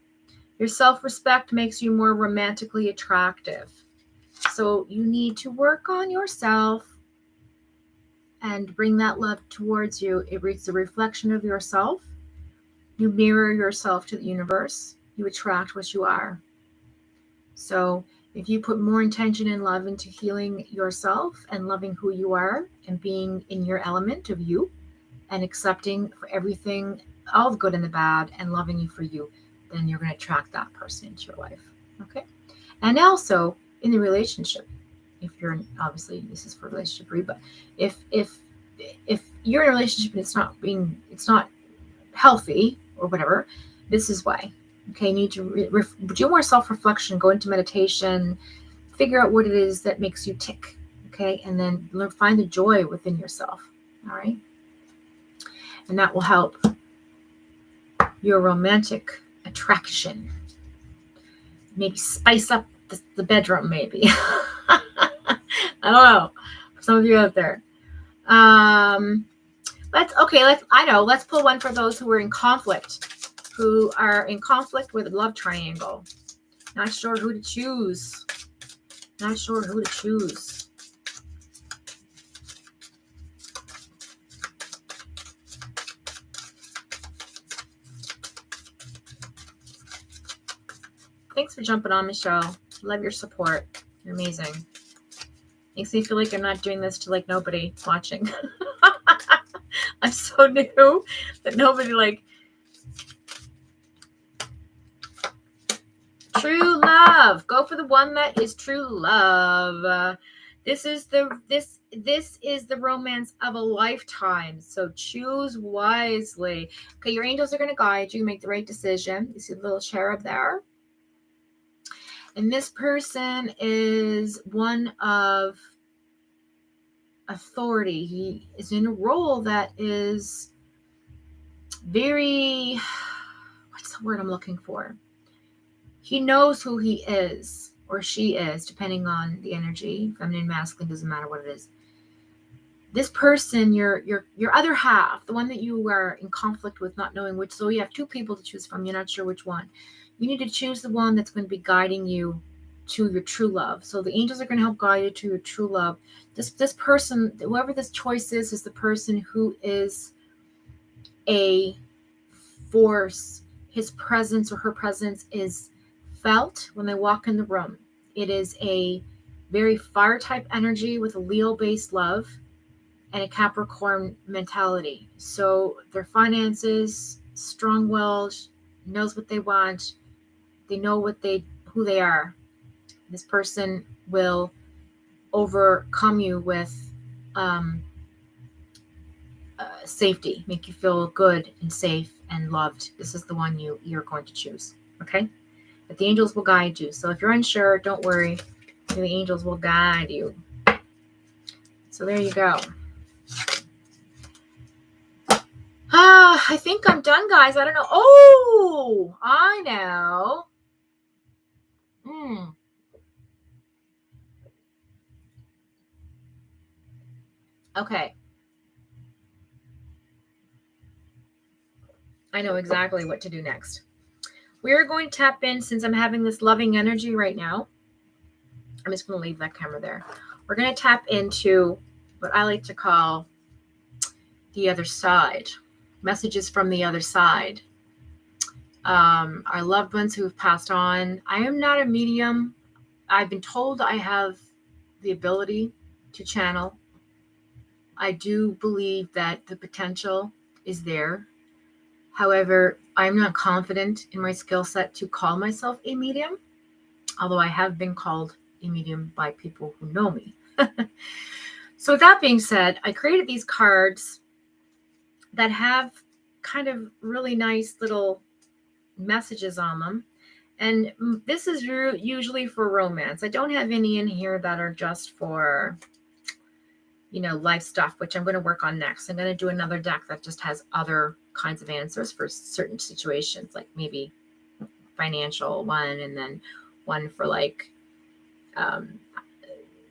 Your self-respect makes you more romantically attractive. So you need to work on yourself and bring that love towards you. It's a reflection of yourself. You mirror yourself to the universe. You attract what you are. So if you put more intention and love into healing yourself and loving who you are and being in your element of you and accepting for everything, all the good and the bad, and loving you for you, then you're going to attract that person into your life. Okay. And also in the relationship, if you're obviously this is for relationship read, but if you're in a relationship and it's not healthy or whatever, this is why. Okay, you need to do more self-reflection, go into meditation, figure out what it is that makes you tick, okay? And then find the joy within yourself, all right? And that will help your romantic attraction. Maybe spice up the bedroom, maybe. I don't know. For some of you out there. Let's pull one for those who are in conflict. Who are in conflict with a love triangle. Not sure who to choose. Not sure who to choose. Thanks for jumping on, Michelle. Love your support. You're amazing. Makes me feel like I'm not doing this to like nobody watching. I'm so new that nobody true love. Go for the one that is true love. This is the romance of a lifetime. So choose wisely. Okay, your angels are going to guide you. Make the right decision. You see the little cherub there? And this person is one of authority. He is in a role that is very, what's the word I'm looking for? He knows who he is or she is, depending on the energy. Feminine, masculine, doesn't matter what it is. This person, your other half, the one that you are in conflict with, not knowing which. So you have two people to choose from. You're not sure which one. You need to choose the one that's going to be guiding you to your true love. So the angels are going to help guide you to your true love. This person, whoever this choice is the person who is a force. His presence or her presence is felt when they walk in the room. It is a very fire type energy with a Leo based love. and a Capricorn mentality. So their finances, strong-willed, knows what they want. They know who they are. This person will overcome you with safety, make you feel good and safe and loved. This is the one you're going to choose. Okay? But the angels will guide you. So if you're unsure, don't worry. The angels will guide you. So there you go. I think I'm done, guys. I don't know. Oh, I know. Okay. I know exactly what to do next. We're going to tap in, since I'm having this loving energy right now. I'm just going to leave that camera there. We're going to tap into what I like to call the other side. Messages from the other side. Our loved ones who have passed on. I am not a medium. I've been told I have the ability to channel. I do believe that the potential is there. However, I'm not confident in my skill set to call myself a medium, although I have been called a medium by people who know me. So with that being said, I created these cards that have kind of really nice little messages on them. And this is usually for romance. I don't have any in here that are just for, life stuff, which I'm going to work on next. I'm going to do another deck that just has other kinds of answers for certain situations, like maybe financial one, and then one for like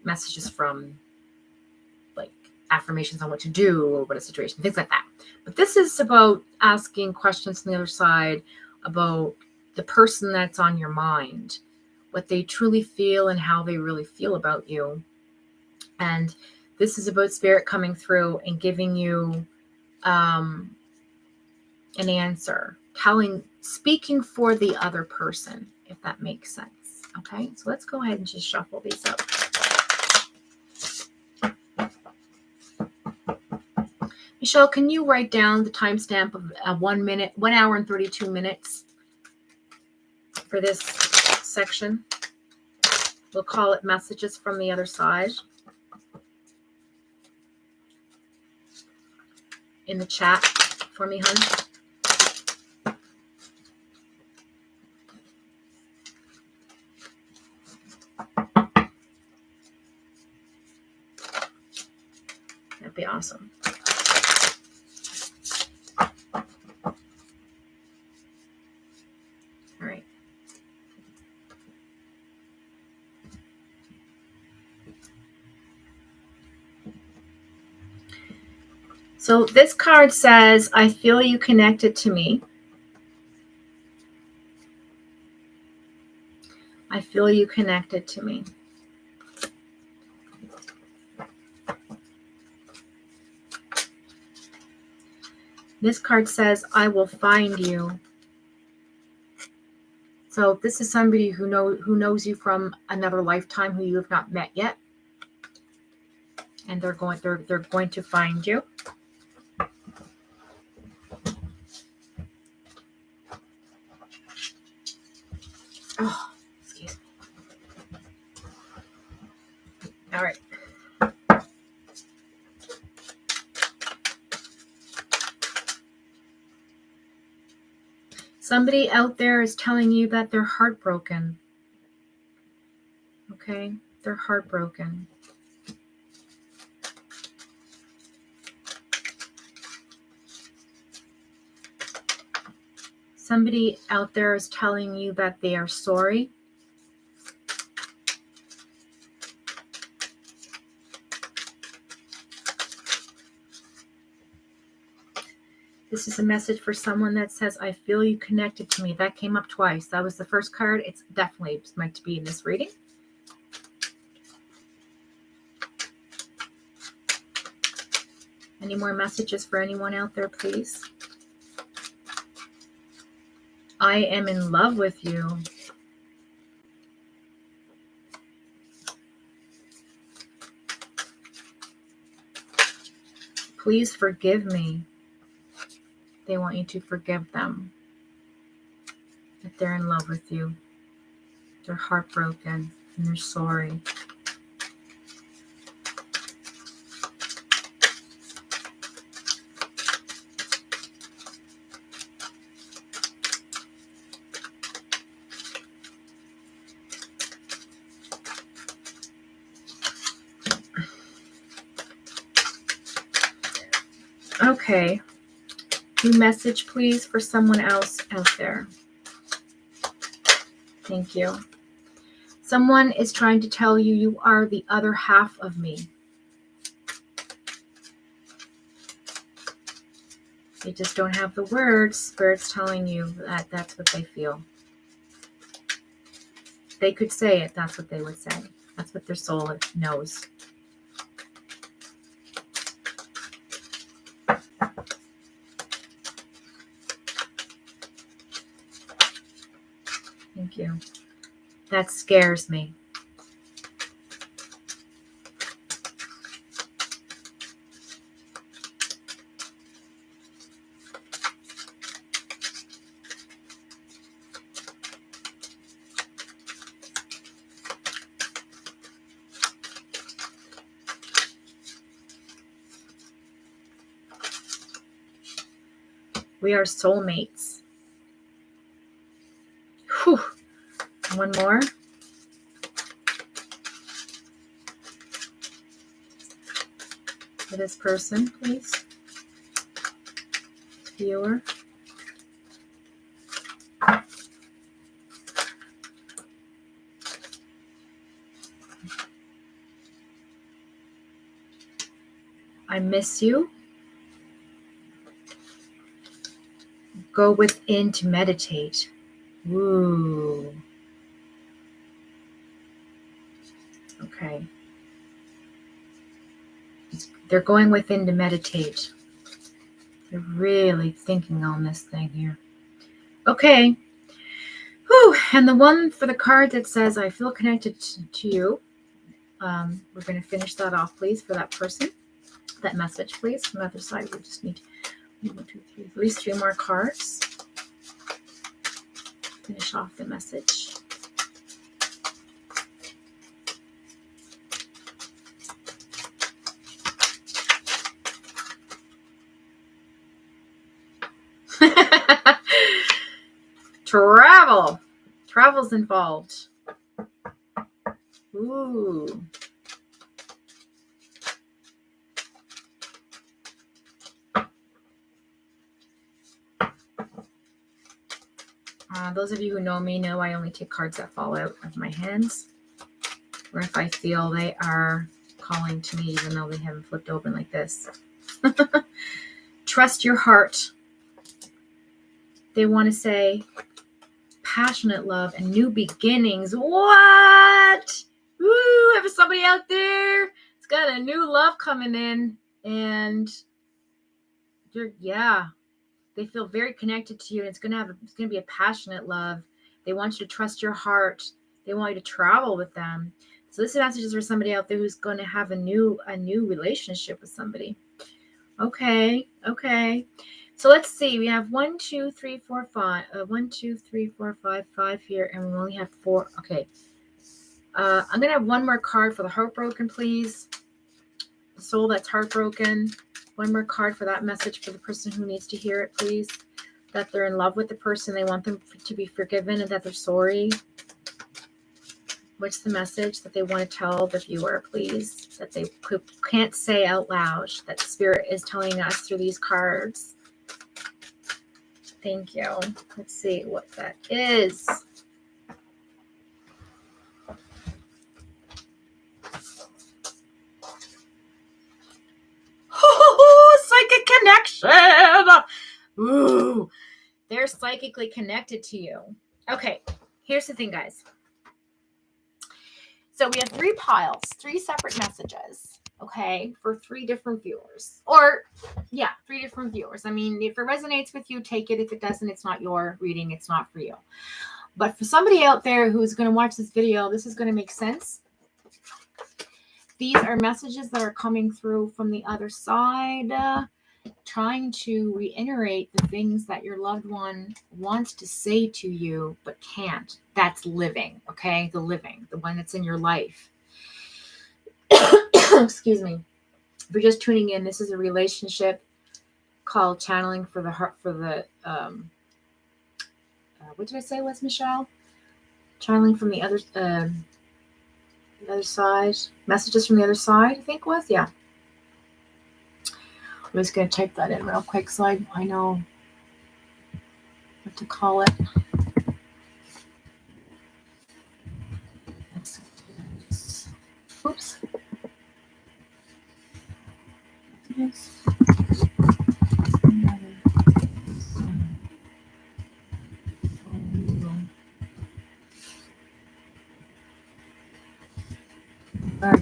messages from like affirmations on what to do or what a situation, things like that. But this is about asking questions from the other side about the person that's on your mind, what they truly feel and how they really feel about you. And this is about spirit coming through and giving you an answer, speaking for the other person, if that makes sense. Okay, so let's go ahead and just shuffle these up. Michelle, can you write down the timestamp of 1 hour and 32 minutes for this section? We'll call it messages from the other side. In the chat for me, hun. That'd be awesome. All right. So this card says, I feel you connected to me. I feel you connected to me. This card says, I will find you. So this is somebody who knows you from another lifetime who you have not met yet. And they're going to find you. Oh, excuse me. All right. Somebody out there is telling you that they're heartbroken. Okay? They're heartbroken. Somebody out there is telling you that they are sorry. This is a message for someone that says, I feel you connected to me. That came up twice. That was the first card. It's definitely meant to be in this reading. Any more messages for anyone out there, please? I am in love with you. Please forgive me. They want you to forgive them. That they're in love with you. They're heartbroken and they're sorry. Okay. New message, please, for someone else out there. Thank you. Someone is trying to tell you you are the other half of me. They just don't have the words. Spirit's telling you that that's what they feel. They could say it. That's what they would say. That's what their soul knows. Thank you. That scares me. We are soulmates. Whew. One more. For this person, please. Viewer. I miss you. Go within to meditate. Ooh. Okay. They're going within to meditate. They're really thinking on this thing here. Okay. Whew. And the one for the card that says, I feel connected to you. We're going to finish that off, please, for that person. That message, please. From the other side, we just need 1, 2, 3, at least 3 more cards. Finish off the message. Travel. Travel's involved. Ooh. Those of you who know me know I only take cards that fall out of my hands, or if I feel they are calling to me, even though they haven't flipped open like this. Trust your heart. They want to say passionate love and new beginnings. What? Woo! If somebody out there, it's got a new love coming in, and they feel very connected to you, and it's gonna be a passionate love. They want you to trust your heart. They want you to travel with them. So this message is for somebody out there who's going to have a new relationship with somebody. Okay. So let's see. We have 1, 2, 3, 4, 5. 1, 2, 3, 4, 5, 5 here, and we only have 4. Okay. I'm gonna have one more card for the heartbroken, please. The soul that's heartbroken. One more card for that message for the person who needs to hear it, please. That they're in love with the person. They want them to be forgiven and that they're sorry. What's the message that they want to tell the viewer, please? That they can't say out loud. That Spirit is telling us through these cards. Thank you. Let's see what that is. Psychic connection. Ooh, they're psychically connected to you. Okay, here's the thing, guys. So we have 3 piles, 3 separate messages, okay, for 3 different viewers. 3 different viewers. I mean, if it resonates with you, take it. If it doesn't, it's not your reading. It's not for you. But for somebody out there who's going to watch this video, this is going to make sense. these are messages that are coming through from the other side, trying to reiterate the things that your loved one wants to say to you but can't. That's living, okay? The living, the one that's in your life. Excuse me. If you're just tuning in, this is a relationship called channeling for the heart, for the what did I say was, Michelle? Channeling from the other side. Messages from the other side, I think was, yeah. I'm just going to type that in real quick so I know what to call it. Oops. Yes. I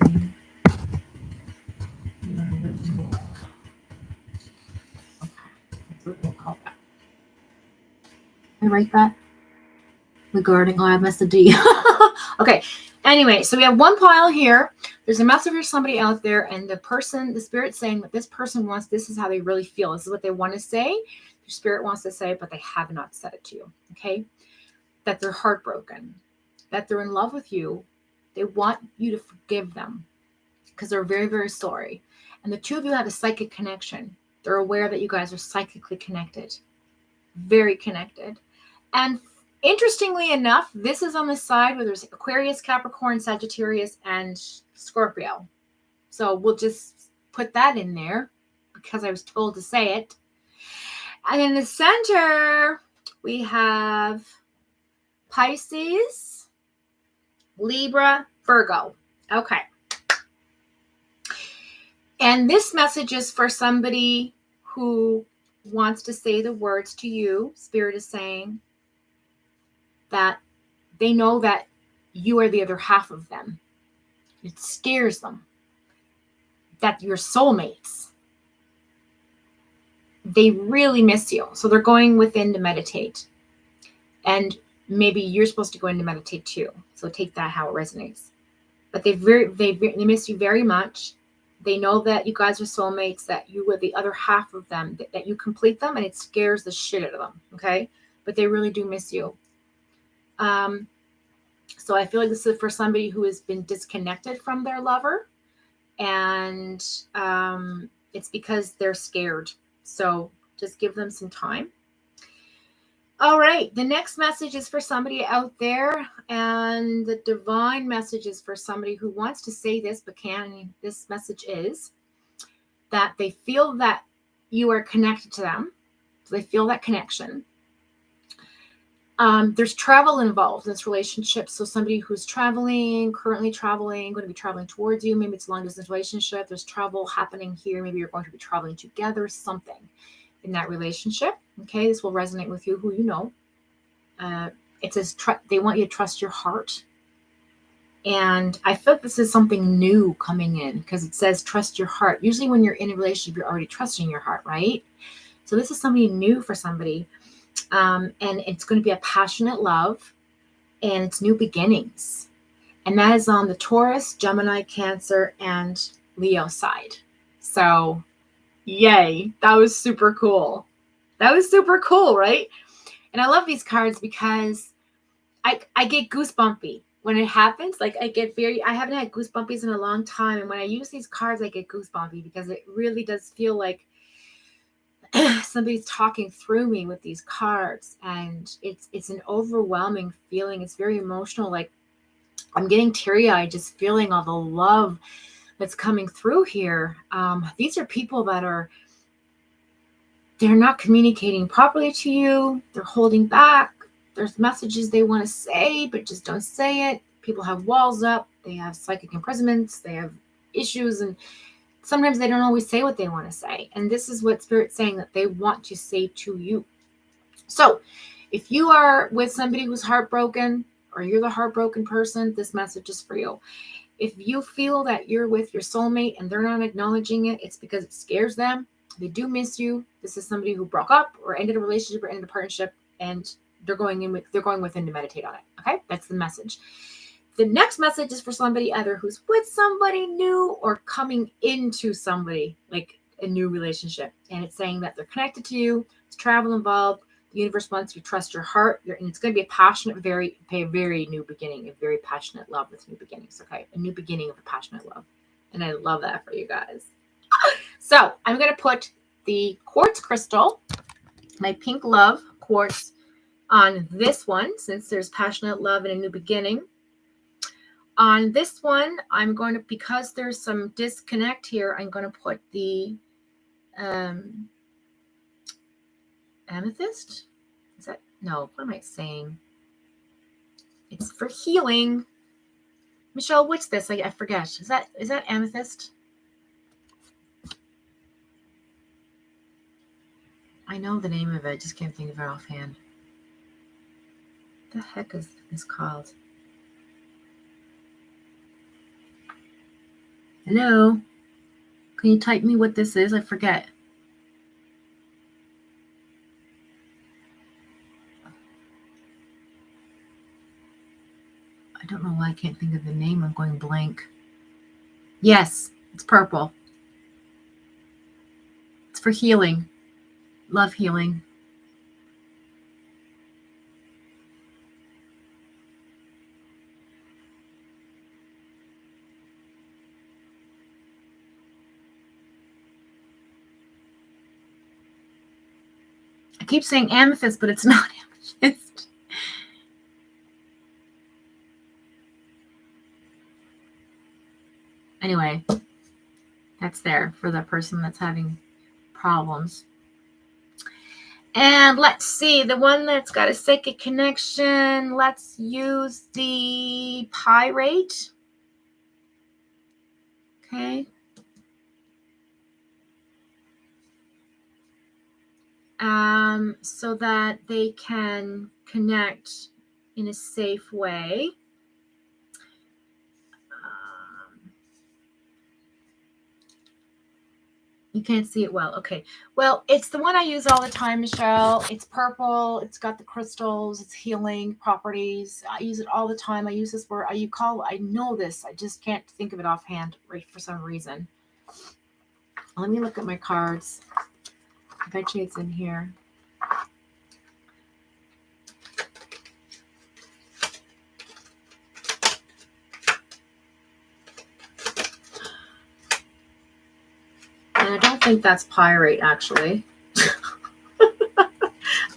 write that regarding, I missed the D. Okay. Anyway, so we have one pile here. There's a message for somebody out there, and the spirit's saying that this person wants, this is how they really feel. This is what they want to say. Your spirit wants to say it, but they have not said it to you. Okay. That they're heartbroken, that they're in love with you. They want you to forgive them because they're very, very sorry. And the two of you have a psychic connection. They're aware that you guys are psychically connected, very connected. And interestingly enough, this is on the side where there's Aquarius, Capricorn, Sagittarius, and Scorpio. So we'll just put that in there because I was told to say it. And in the center, we have Pisces, Libra, Virgo. Okay. And this message is for somebody who wants to say the words to you. Spirit is saying that they know that you are the other half of them. It scares them that you're soulmates. They really miss you. So they're going within to meditate. And maybe you're supposed to go in to meditate too. So take that how it resonates. But they miss you very much. They know that you guys are soulmates, that you were the other half of them, that you complete them, and it scares the shit out of them. Okay. But they really do miss you. So I feel like this is for somebody who has been disconnected from their lover, and it's because they're scared. So just give them some time. All right. The next message is for somebody out there, and the divine message is for somebody who wants to say this, but can't. This message is that they feel that you are connected to them. So they feel that connection. There's travel involved in this relationship. So somebody who's traveling, currently traveling, going to be traveling towards you. Maybe it's a long distance relationship. There's travel happening here. Maybe you're going to be traveling together, something in that relationship. Okay. This will resonate with you, who you know. It says they want you to trust your heart. And I feel like this is something new coming in because it says trust your heart. Usually when you're in a relationship, you're already trusting your heart, right? So this is something new for somebody. And it's going to be a passionate love, and it's new beginnings. And that is on the Taurus, Gemini, Cancer, and Leo side. So yay. That was super cool. That was super cool, right? And I love these cards because I get goosebumpy when it happens. Like I haven't had goosebumpies in a long time. And when I use these cards, I get goosebumpy because it really does feel like somebody's talking through me with these cards, and it's an overwhelming feeling. It's very emotional. Like I'm getting teary-eyed just feeling all the love that's coming through here. These are people that they're not communicating properly to you. They're holding back. There's messages they want to say, but just don't say it. People have walls up. They have psychic imprisonments. They have issues, and sometimes they don't always say what they want to say. And this is what Spirit's saying that they want to say to you. So if you are with somebody who's heartbroken, or you're the heartbroken person, this message is for you. If you feel that you're with your soulmate and they're not acknowledging it, it's because it scares them. They do miss you. This is somebody who broke up or ended a relationship or ended a partnership, and they're going within to meditate on it. Okay. That's the message. The next message is for somebody either who's with somebody new or coming into somebody, like a new relationship. And it's saying that they're connected to you. It's travel involved. The universe wants you to trust your heart. And it's going to be a passionate, very new beginning, a very passionate love with new beginnings. Okay. A new beginning of a passionate love. And I love that for you guys. So I'm going to put the quartz crystal, my pink love quartz, on this one, since there's passionate love and a new beginning. On this one, I'm going to, because there's some disconnect here, I'm going to put the amethyst. Is that, no, what am I saying? It's for healing. Michelle, what's this? I forget. Is that amethyst? I know the name of it. I just can't think of it offhand. What the heck is this called? Hello? Can you type me what this is? I forget. I don't know why I can't think of the name. I'm going blank. Yes, it's purple. It's for healing. Love healing. I keep saying amethyst, but it's not amethyst. Anyway, that's there for the person that's having problems. And let's see, the one that's got a psychic connection, let's use the pyrite. Okay. So that they can connect in a safe way. You can't see it well. Okay. Well, it's the one I use all the time, Michelle. It's purple. It's got the crystals. It's healing properties. I use it all the time. I use this word. I know this. I just can't think of it offhand right for some reason. Let me look at my cards. I bet you it's in here. And I don't think that's pyrite, actually. But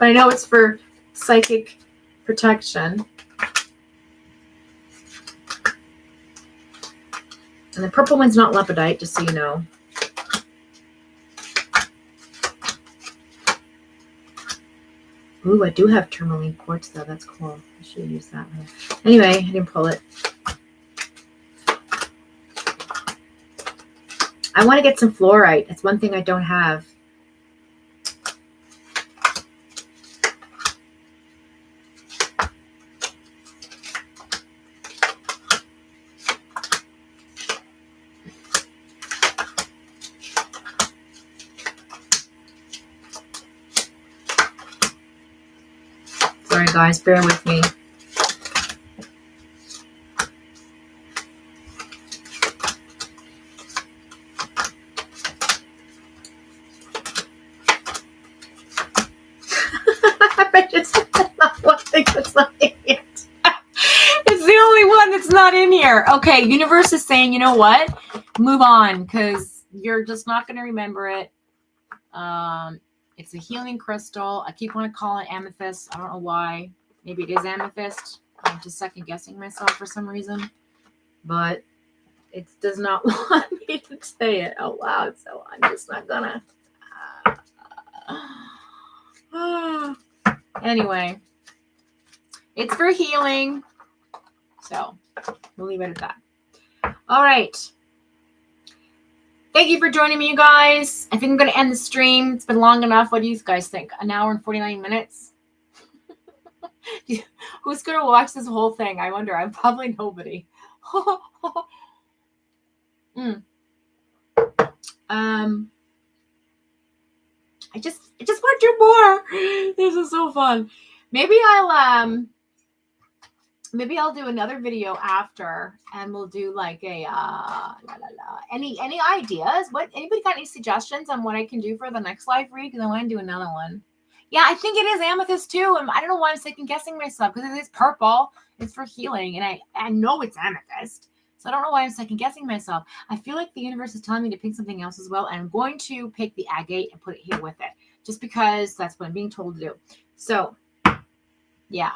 I know it's for psychic protection. And the purple one's not lepidite, just so you know. Ooh, I do have tourmaline quartz, though. That's cool. I should use that one. Anyway, I didn't pull it. I want to get some fluorite. It's one thing I don't have. Sorry, guys. Bear with me. Not in here. Okay, universe is saying, you know what? Move on, because you're just not going to remember it. It's a healing crystal. I keep wanting to call it amethyst. I don't know why. Maybe it is amethyst. I'm just second guessing myself for some reason. But it does not want me to say it out loud, so I'm just not gonna. Anyway, it's for healing. So we'll leave it at that. All right. Thank you for joining me, you guys. I think I'm going to end the stream. It's been long enough. What do you guys think? An hour and 49 minutes? Who's going to watch this whole thing? I wonder. I'm probably nobody. I just want to do more. This is so fun. Maybe I'll maybe I'll do another video after, and we'll do like a any ideas? What, anybody got any suggestions on what I can do for the next live read? Because I want to do another one. Yeah, I think it is amethyst too, and I don't know why I'm second guessing myself, because it is purple. It's for healing, and I know it's amethyst, so I don't know why I'm second guessing myself. I feel like the universe is telling me to pick something else as well, and I'm going to pick the agate and put it here with it, just because that's what I'm being told to do. So, yeah.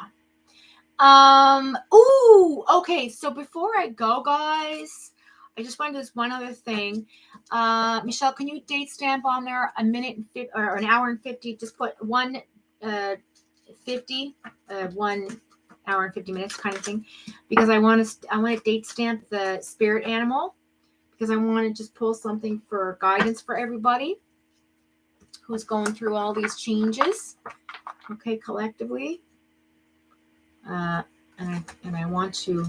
Ooh, okay. So before I go, guys, I just want to do this one other thing. Michelle, can you date stamp on there a minute and 50, or an hour and 50? Just put 1 50, 1 hour and 50 minutes kind of thing, because I want to date stamp the spirit animal, because I want to just pull something for guidance for everybody who's going through all these changes. Okay, collectively. And I want to,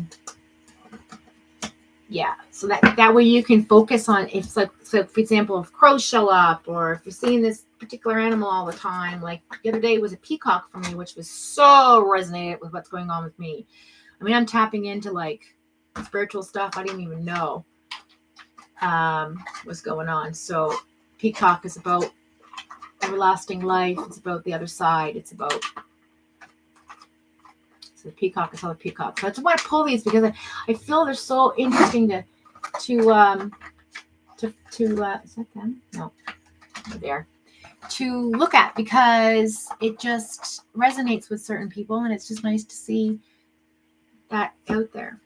yeah, so that way you can focus on, if like, so for example, if crows show up, or if you're seeing this particular animal all the time, like the other day was a peacock for me, which was so resonated with what's going on with me. I mean, I'm tapping into like spiritual stuff I didn't even know was going on. So peacock is about everlasting life. It's about the other side. It's about, the peacock is how the peacock. So I just want to pull these because I feel they're so interesting to is that them? No, they're there. To look at, because it just resonates with certain people, and it's just nice to see that out there.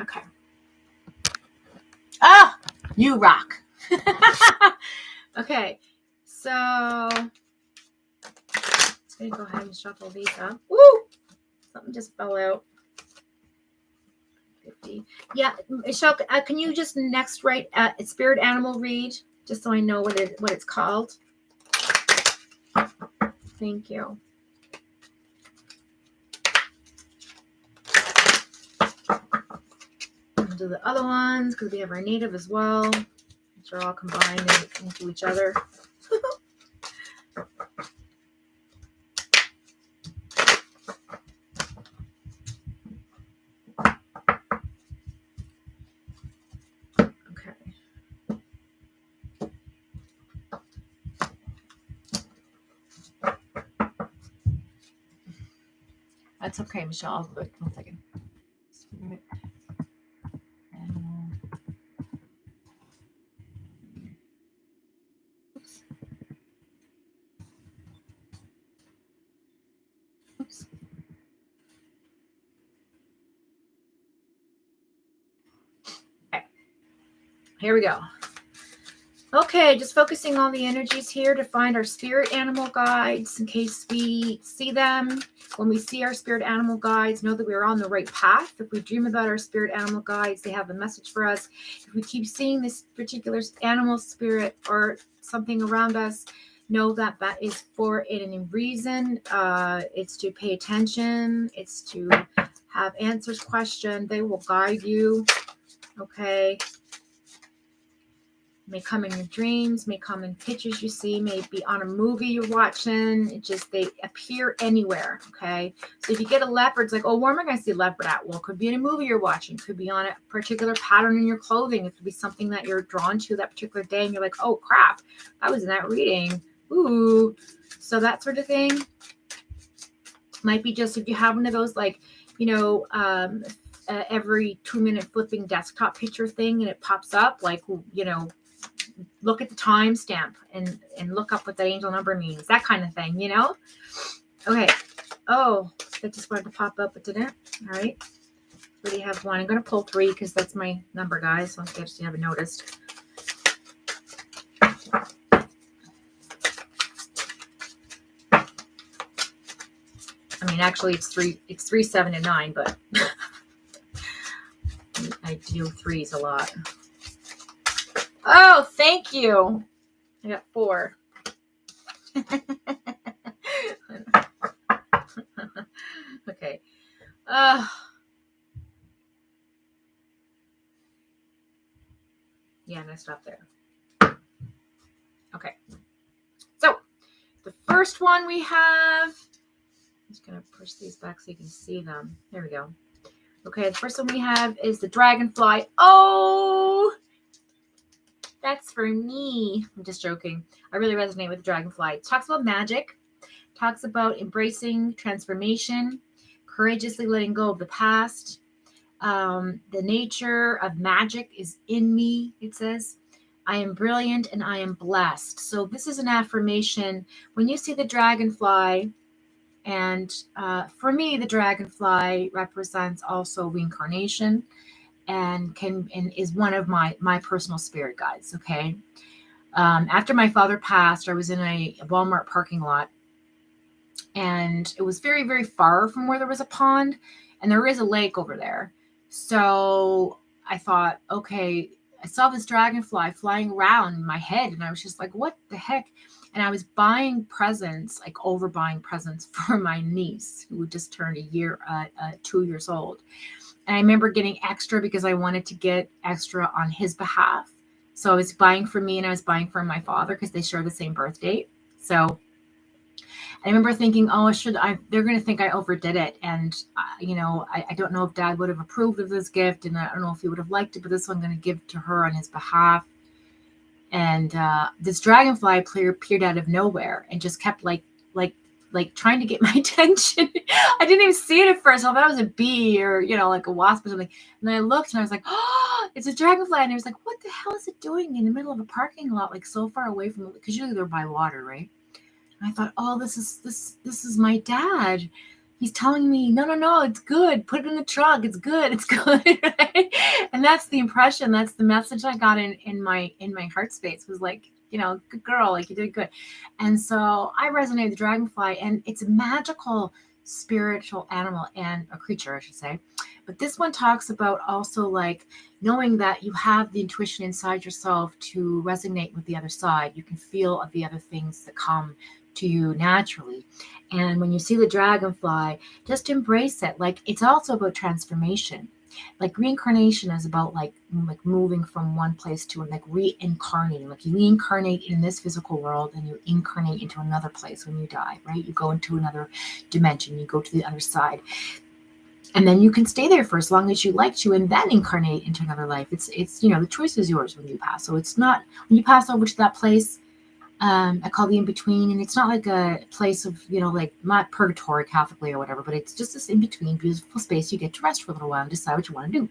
Okay. Ah, you rock. Okay, so I'm gonna go ahead and shuffle these up. Woo! Something just fell out. 50. Yeah, Michelle, can you just next write spirit animal read, just so I know what it's called? Thank you. We'll do the other ones because we have our native as well, which are all combined into each other. That's okay, Michelle. Wait 1 second. Spirit. Oops. Oops. Okay. Here we go. Okay, just focusing on the energies here to find our spirit animal guides in case we see them. When we see our spirit animal guides, know that we're on the right path. If we dream about our spirit animal guides, they have a message for us. If we keep seeing this particular animal spirit or something around us, know that that is for a reason. It's to pay attention. It's to have answers questioned. They will guide you. Okay. May come in your dreams, may come in pictures you see, may be on a movie you're watching. It just, they appear anywhere, okay? So if you get a leopard, it's like, oh, where am I going to see a leopard at? Well, it could be in a movie you're watching. It could be on a particular pattern in your clothing. It could be something that you're drawn to that particular day, and you're like, oh, crap, I was in that reading. Ooh. So that sort of thing. Might be just if you have one of those, like, you know, every 2-minute flipping desktop picture thing, and it pops up, like, you know, look at the timestamp and look up what that angel number means, that kind of thing, you know? Okay. Oh, that just wanted to pop up, but didn't. All right. Already have one. I'm going to pull 3 because that's my number, guys. So in case you haven't noticed. I mean, actually, it's 3, 7, and 9, but I do 3s a lot. Oh, thank you. I got 4. Okay. Yeah, I'm going to stop there. Okay. So, the first one we have, I'm just going to push these back so you can see them. There we go. Okay, the first one we have is the Dragonfly. Oh, that's for me. I'm just joking. I really resonate with the Dragonfly. It talks about magic, talks about embracing transformation, courageously letting go of the past. The nature of magic is in me, it says. I am brilliant and I am blessed. So this is an affirmation. When you see the Dragonfly, and for me, the Dragonfly represents also reincarnation and is one of my personal spirit guides. Okay. After my father passed, I was in a Walmart parking lot, and it was very, very far from where there was a pond, and there is a lake over there. So I thought, okay, I saw this dragonfly flying around in my head, and I was just like, what the heck? And I was buying presents, like overbuying presents for my niece, who just turned 2 years old. And I remember getting extra because I wanted to get extra on his behalf. So I was buying for me and I was buying for my father because they share the same birth date. So I remember thinking, oh, they're going to think I overdid it. And, I don't know if Dad would have approved of this gift, and I don't know if he would have liked it, but this one I'm going to give to her on his behalf. And this dragonfly appeared out of nowhere and just kept like trying to get my attention. I didn't even see it at first. I thought it was a bee or, like a wasp or something. And then I looked and I was like, oh, it's a dragonfly. And I was like, what the hell is it doing in the middle of a parking lot, like so far away from it? Because usually they're by water, right? And I thought, oh, this is my dad. He's telling me, no, it's good. Put it in the trunk. It's good. It's good. Right? And that's the impression. That's the message I got in my heart space, was like, good girl, like you did good. And so I resonated with the dragonfly, and it's a magical spiritual animal, and a creature, I should say. But this one talks about also like knowing that you have the intuition inside yourself to resonate with the other side. You can feel the other things that come to you naturally. And when you see the dragonfly, just embrace it. Like, it's also about transformation. Like reincarnation is about like moving from one place to like reincarnating. Like you reincarnate in this physical world and you incarnate into another place when you die, right? You go into another dimension, you go to the other side. And then you can stay there for as long as you like to, and then incarnate into another life. It's the choice is yours when you pass. So it's not, when you pass over to that place, I call the in-between, and it's not like a place of, like not purgatory Catholically or whatever, but it's just this in-between beautiful space you get to rest for a little while and decide what you want to do.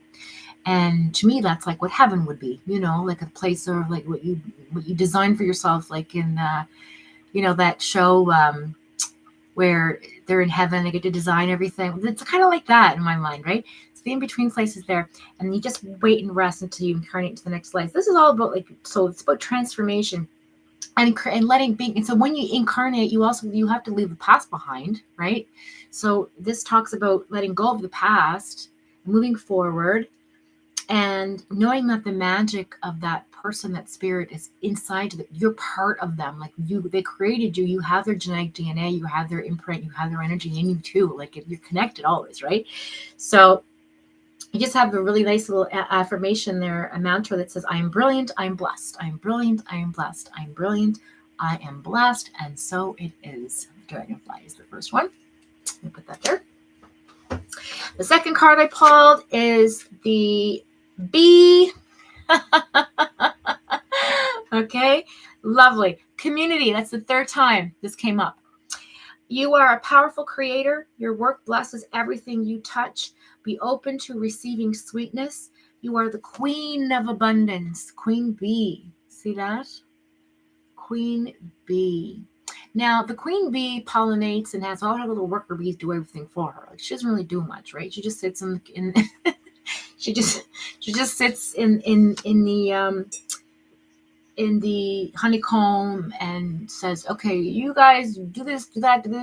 And to me, that's like what heaven would be, like a place of like what you design for yourself, like in, that show where they're in heaven, they get to design everything. It's kind of like that in my mind, right? It's the in-between places there, and you just wait and rest until you incarnate into the next life. This is all about so it's about transformation. And letting be. And so when you incarnate, you have to leave the past behind, right? So this talks about letting go of the past, moving forward, and knowing that the magic of that person, that spirit, is inside you. That you're part of them. Like they created you. You have their genetic DNA. You have their imprint. You have their energy in you too. Like you're connected always, right? So you just have a really nice little affirmation there, a mantra that says, I am brilliant, I am blessed. I am brilliant, I am blessed. I am brilliant, I am blessed. And so it is. Dragonfly is the first one. Let me put that there. The second card I pulled is the bee. Okay, lovely. Community, that's the third time this came up. You are a powerful creator. Your work blesses everything you touch. Be open to receiving sweetness. You are the queen of abundance. Queen bee. See that? Queen bee. Now, the queen bee pollinates and has all her little worker bees do everything for her. Like, she doesn't really do much, right? She just sits in she just sits in the honeycomb and says, okay, you guys do this, do that, do that,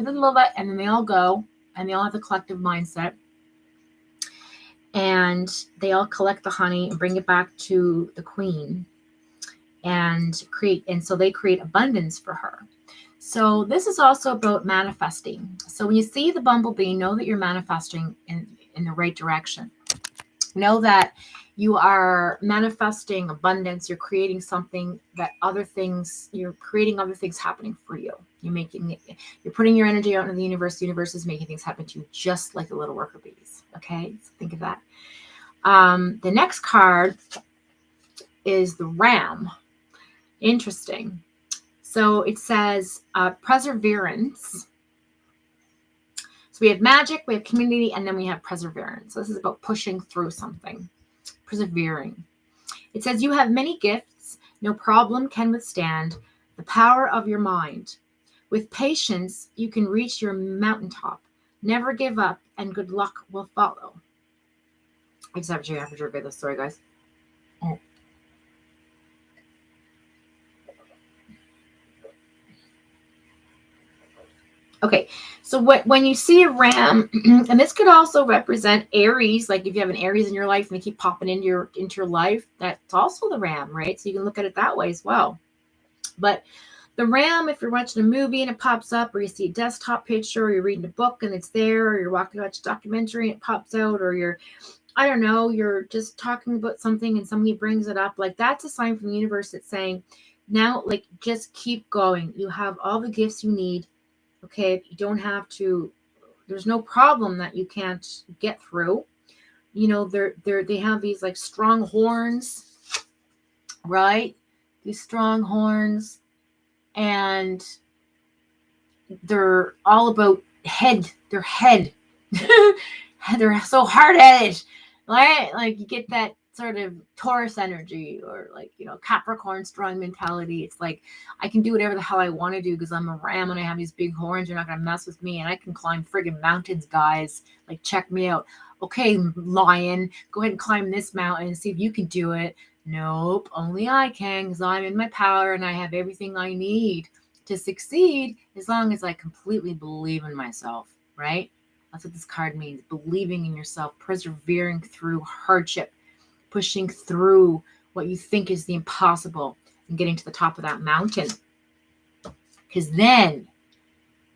and then they all go, and they all have a collective mindset, and they all collect the honey and bring it back to the queen and so they create abundance for her. So this is also about manifesting. So when you see the bumblebee, know that you're manifesting in the right direction. Know that you are manifesting abundance. You're creating something that you're creating other things happening for you. You're putting your energy out into the universe. The universe is making things happen to you just like the little worker bees. Okay, so think of that. The next card is the Ram. Interesting. So it says perseverance. So we have magic, we have community, and then we have perseverance. So this is about pushing through something, persevering. It says you have many gifts, no problem can withstand the power of your mind. With patience, you can reach your mountaintop. Never give up, and good luck will follow. I just have to read this story, guys. Oh. Okay, so when you see a ram, and this could also represent Aries, like if you have an Aries in your life and they keep popping into your life, that's also the ram, right? So you can look at it that way as well. But the ram, if you're watching a movie and it pops up, or you see a desktop picture, or you're reading a book and it's there, or you're watching a documentary and it pops out, or you're just talking about something and somebody brings it up, like that's a sign from the universe that's saying, now, like, just keep going. You have all the gifts you need. Okay, you don't have to, there's no problem that you can't get through. You know, they have these like strong horns, right? These strong horns, and they're all about head. They're head. They're so hard-headed, right? Like you get that sort of Taurus energy, or like, Capricorn strong mentality. It's like, I can do whatever the hell I want to do because I'm a ram and I have these big horns. You're not going to mess with me, and I can climb friggin' mountains, guys. Like, check me out. Okay, lion, go ahead and climb this mountain and see if you can do it. Nope, only I can, because I'm in my power and I have everything I need to succeed, as long as I completely believe in myself, right? That's what this card means. Believing in yourself, persevering through hardship, pushing through what you think is the impossible, and getting to the top of that mountain. Because then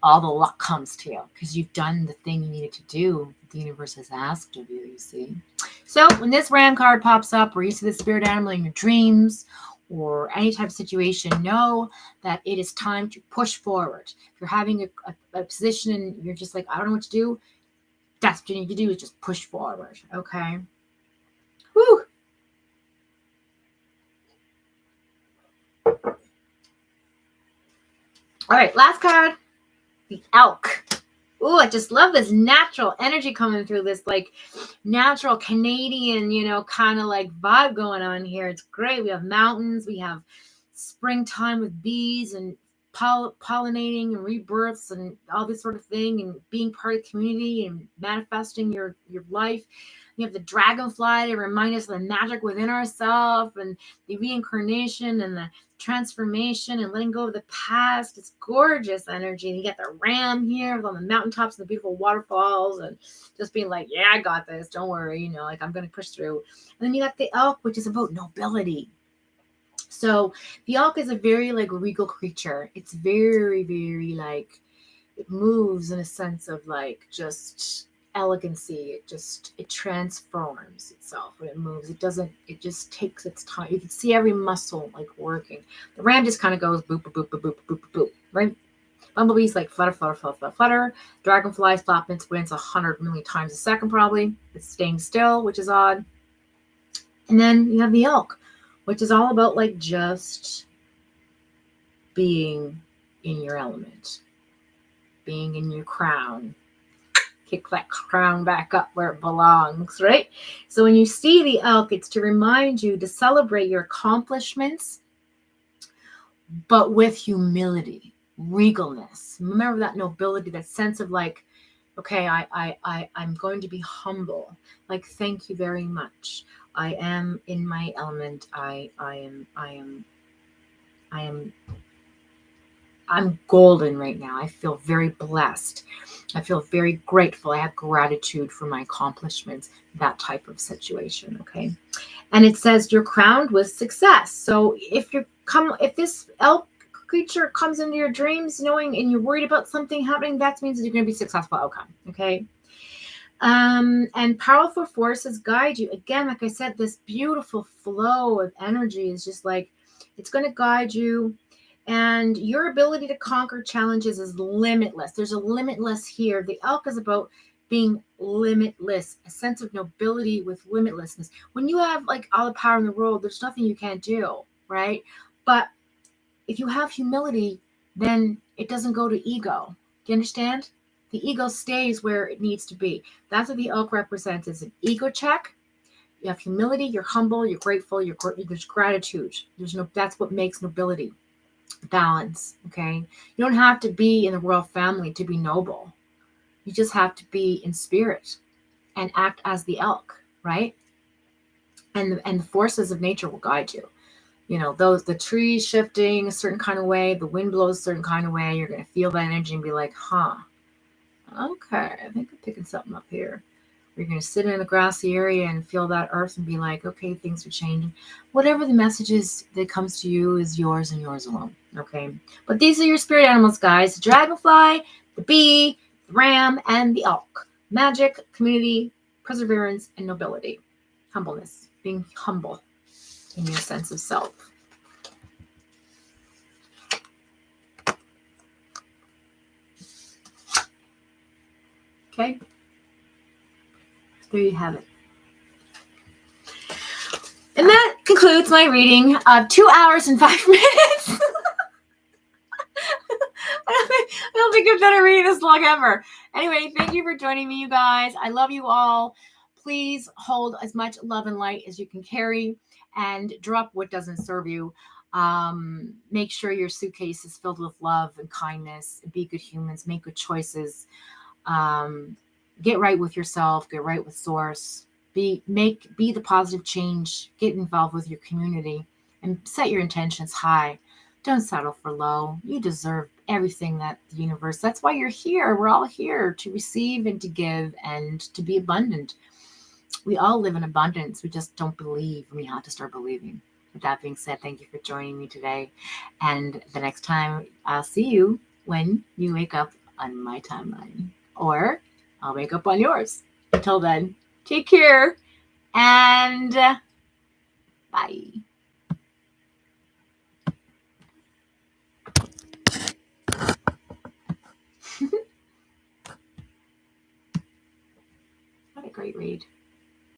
all the luck comes to you, because you've done the thing you needed to do. The universe has asked of you, you see. So when this ram card pops up, or you see the spirit animal in your dreams, or any type of situation, know that it is time to push forward. If you're having a position and you're just like, I don't know what to do, that's what you need to do, is just push forward, okay? Whew. All right, last card, the Elk. Ooh, I just love this natural energy coming through, this like natural Canadian, kind of like vibe going on here. It's great. We have mountains, we have springtime with bees and pollinating and rebirths and all this sort of thing, and being part of the community and manifesting your life. We have the dragonfly to remind us of the magic within ourselves, and the reincarnation and the transformation and letting go of the past. It's gorgeous energy. And you get the ram here on the mountaintops and the beautiful waterfalls, and just being like, yeah, I got this. Don't worry. Like, I'm going to push through. And then you got the elk, which is about nobility. So the elk is a very like regal creature. It's very, very like, it moves in a sense of like just elegancy. It transforms itself when it moves. It just takes its time. You can see every muscle like working. The ram just kind of goes boop, boop, boop, boop, boop, boop, boop, boop, right? Bumblebees like flutter, flutter, flutter, flutter, flutter. Dragonflies flap its wings 100 million times a second, probably. It's staying still, which is odd. And then you have the elk, which is all about like just being in your element, being in your crown. Kick that crown back up where it belongs, right? So when you see the elk, it's to remind you to celebrate your accomplishments, but with humility, regalness. Remember that nobility, that sense of like, okay, I'm going to be humble. Like, thank you very much. I am in my element. I'm golden right now. I feel very blessed. I feel very grateful. I have gratitude for my accomplishments, that type of situation, okay? And it says you're crowned with success. So if this elk creature comes into your dreams knowing and you're worried about something happening, that means that you're going to be successful outcome, okay? And powerful forces guide you. Again, like I said, this beautiful flow of energy is just like, it's going to guide you. And your ability to conquer challenges is limitless. There's a limitless here. The elk is about being limitless, a sense of nobility with limitlessness. When you have like all the power in the world, there's nothing you can't do, right? But if you have humility, then it doesn't go to ego. Do you understand? The ego stays where it needs to be. That's what the elk represents, is an ego check. You have humility, you're humble, you're grateful, there's gratitude. That's what makes nobility. Balance, okay? You don't have to be in the royal family to be noble. You just have to be in spirit and act as the elk, right? And the forces of nature will guide you. You know, the trees shifting a certain kind of way, the wind blows a certain kind of way, you're going to feel that energy and be like, okay, I think I'm picking something up here. You're going to sit in a grassy area and feel that earth and be like, okay, things are changing. Whatever the message is that comes to you is yours and yours alone, okay? But these are your spirit animals, guys. The dragonfly, the bee, the ram, and the elk. Magic, community, perseverance, and nobility. Humbleness, being humble in your sense of self. Okay? There you have it. And that concludes my reading of 2 hours and 5 minutes. I don't think I've done a reading this long ever. Anyway, thank you for joining me, you guys. I love you all. Please hold as much love and light as you can carry and drop what doesn't serve you. Make sure your suitcase is filled with love and kindness. Be good humans. Make good choices. Get right with yourself. Get right with source. Be the positive change. Get involved with your community and set your intentions high. Don't settle for low. You deserve everything that the universe. That's why you're here. We're all here to receive and to give and to be abundant. We all live in abundance. We just don't believe. We have to start believing. With that being said, thank you for joining me today. And the next time I'll see you when you wake up on my timeline, or I'll wake up on yours. Until then, take care and bye. What a great read.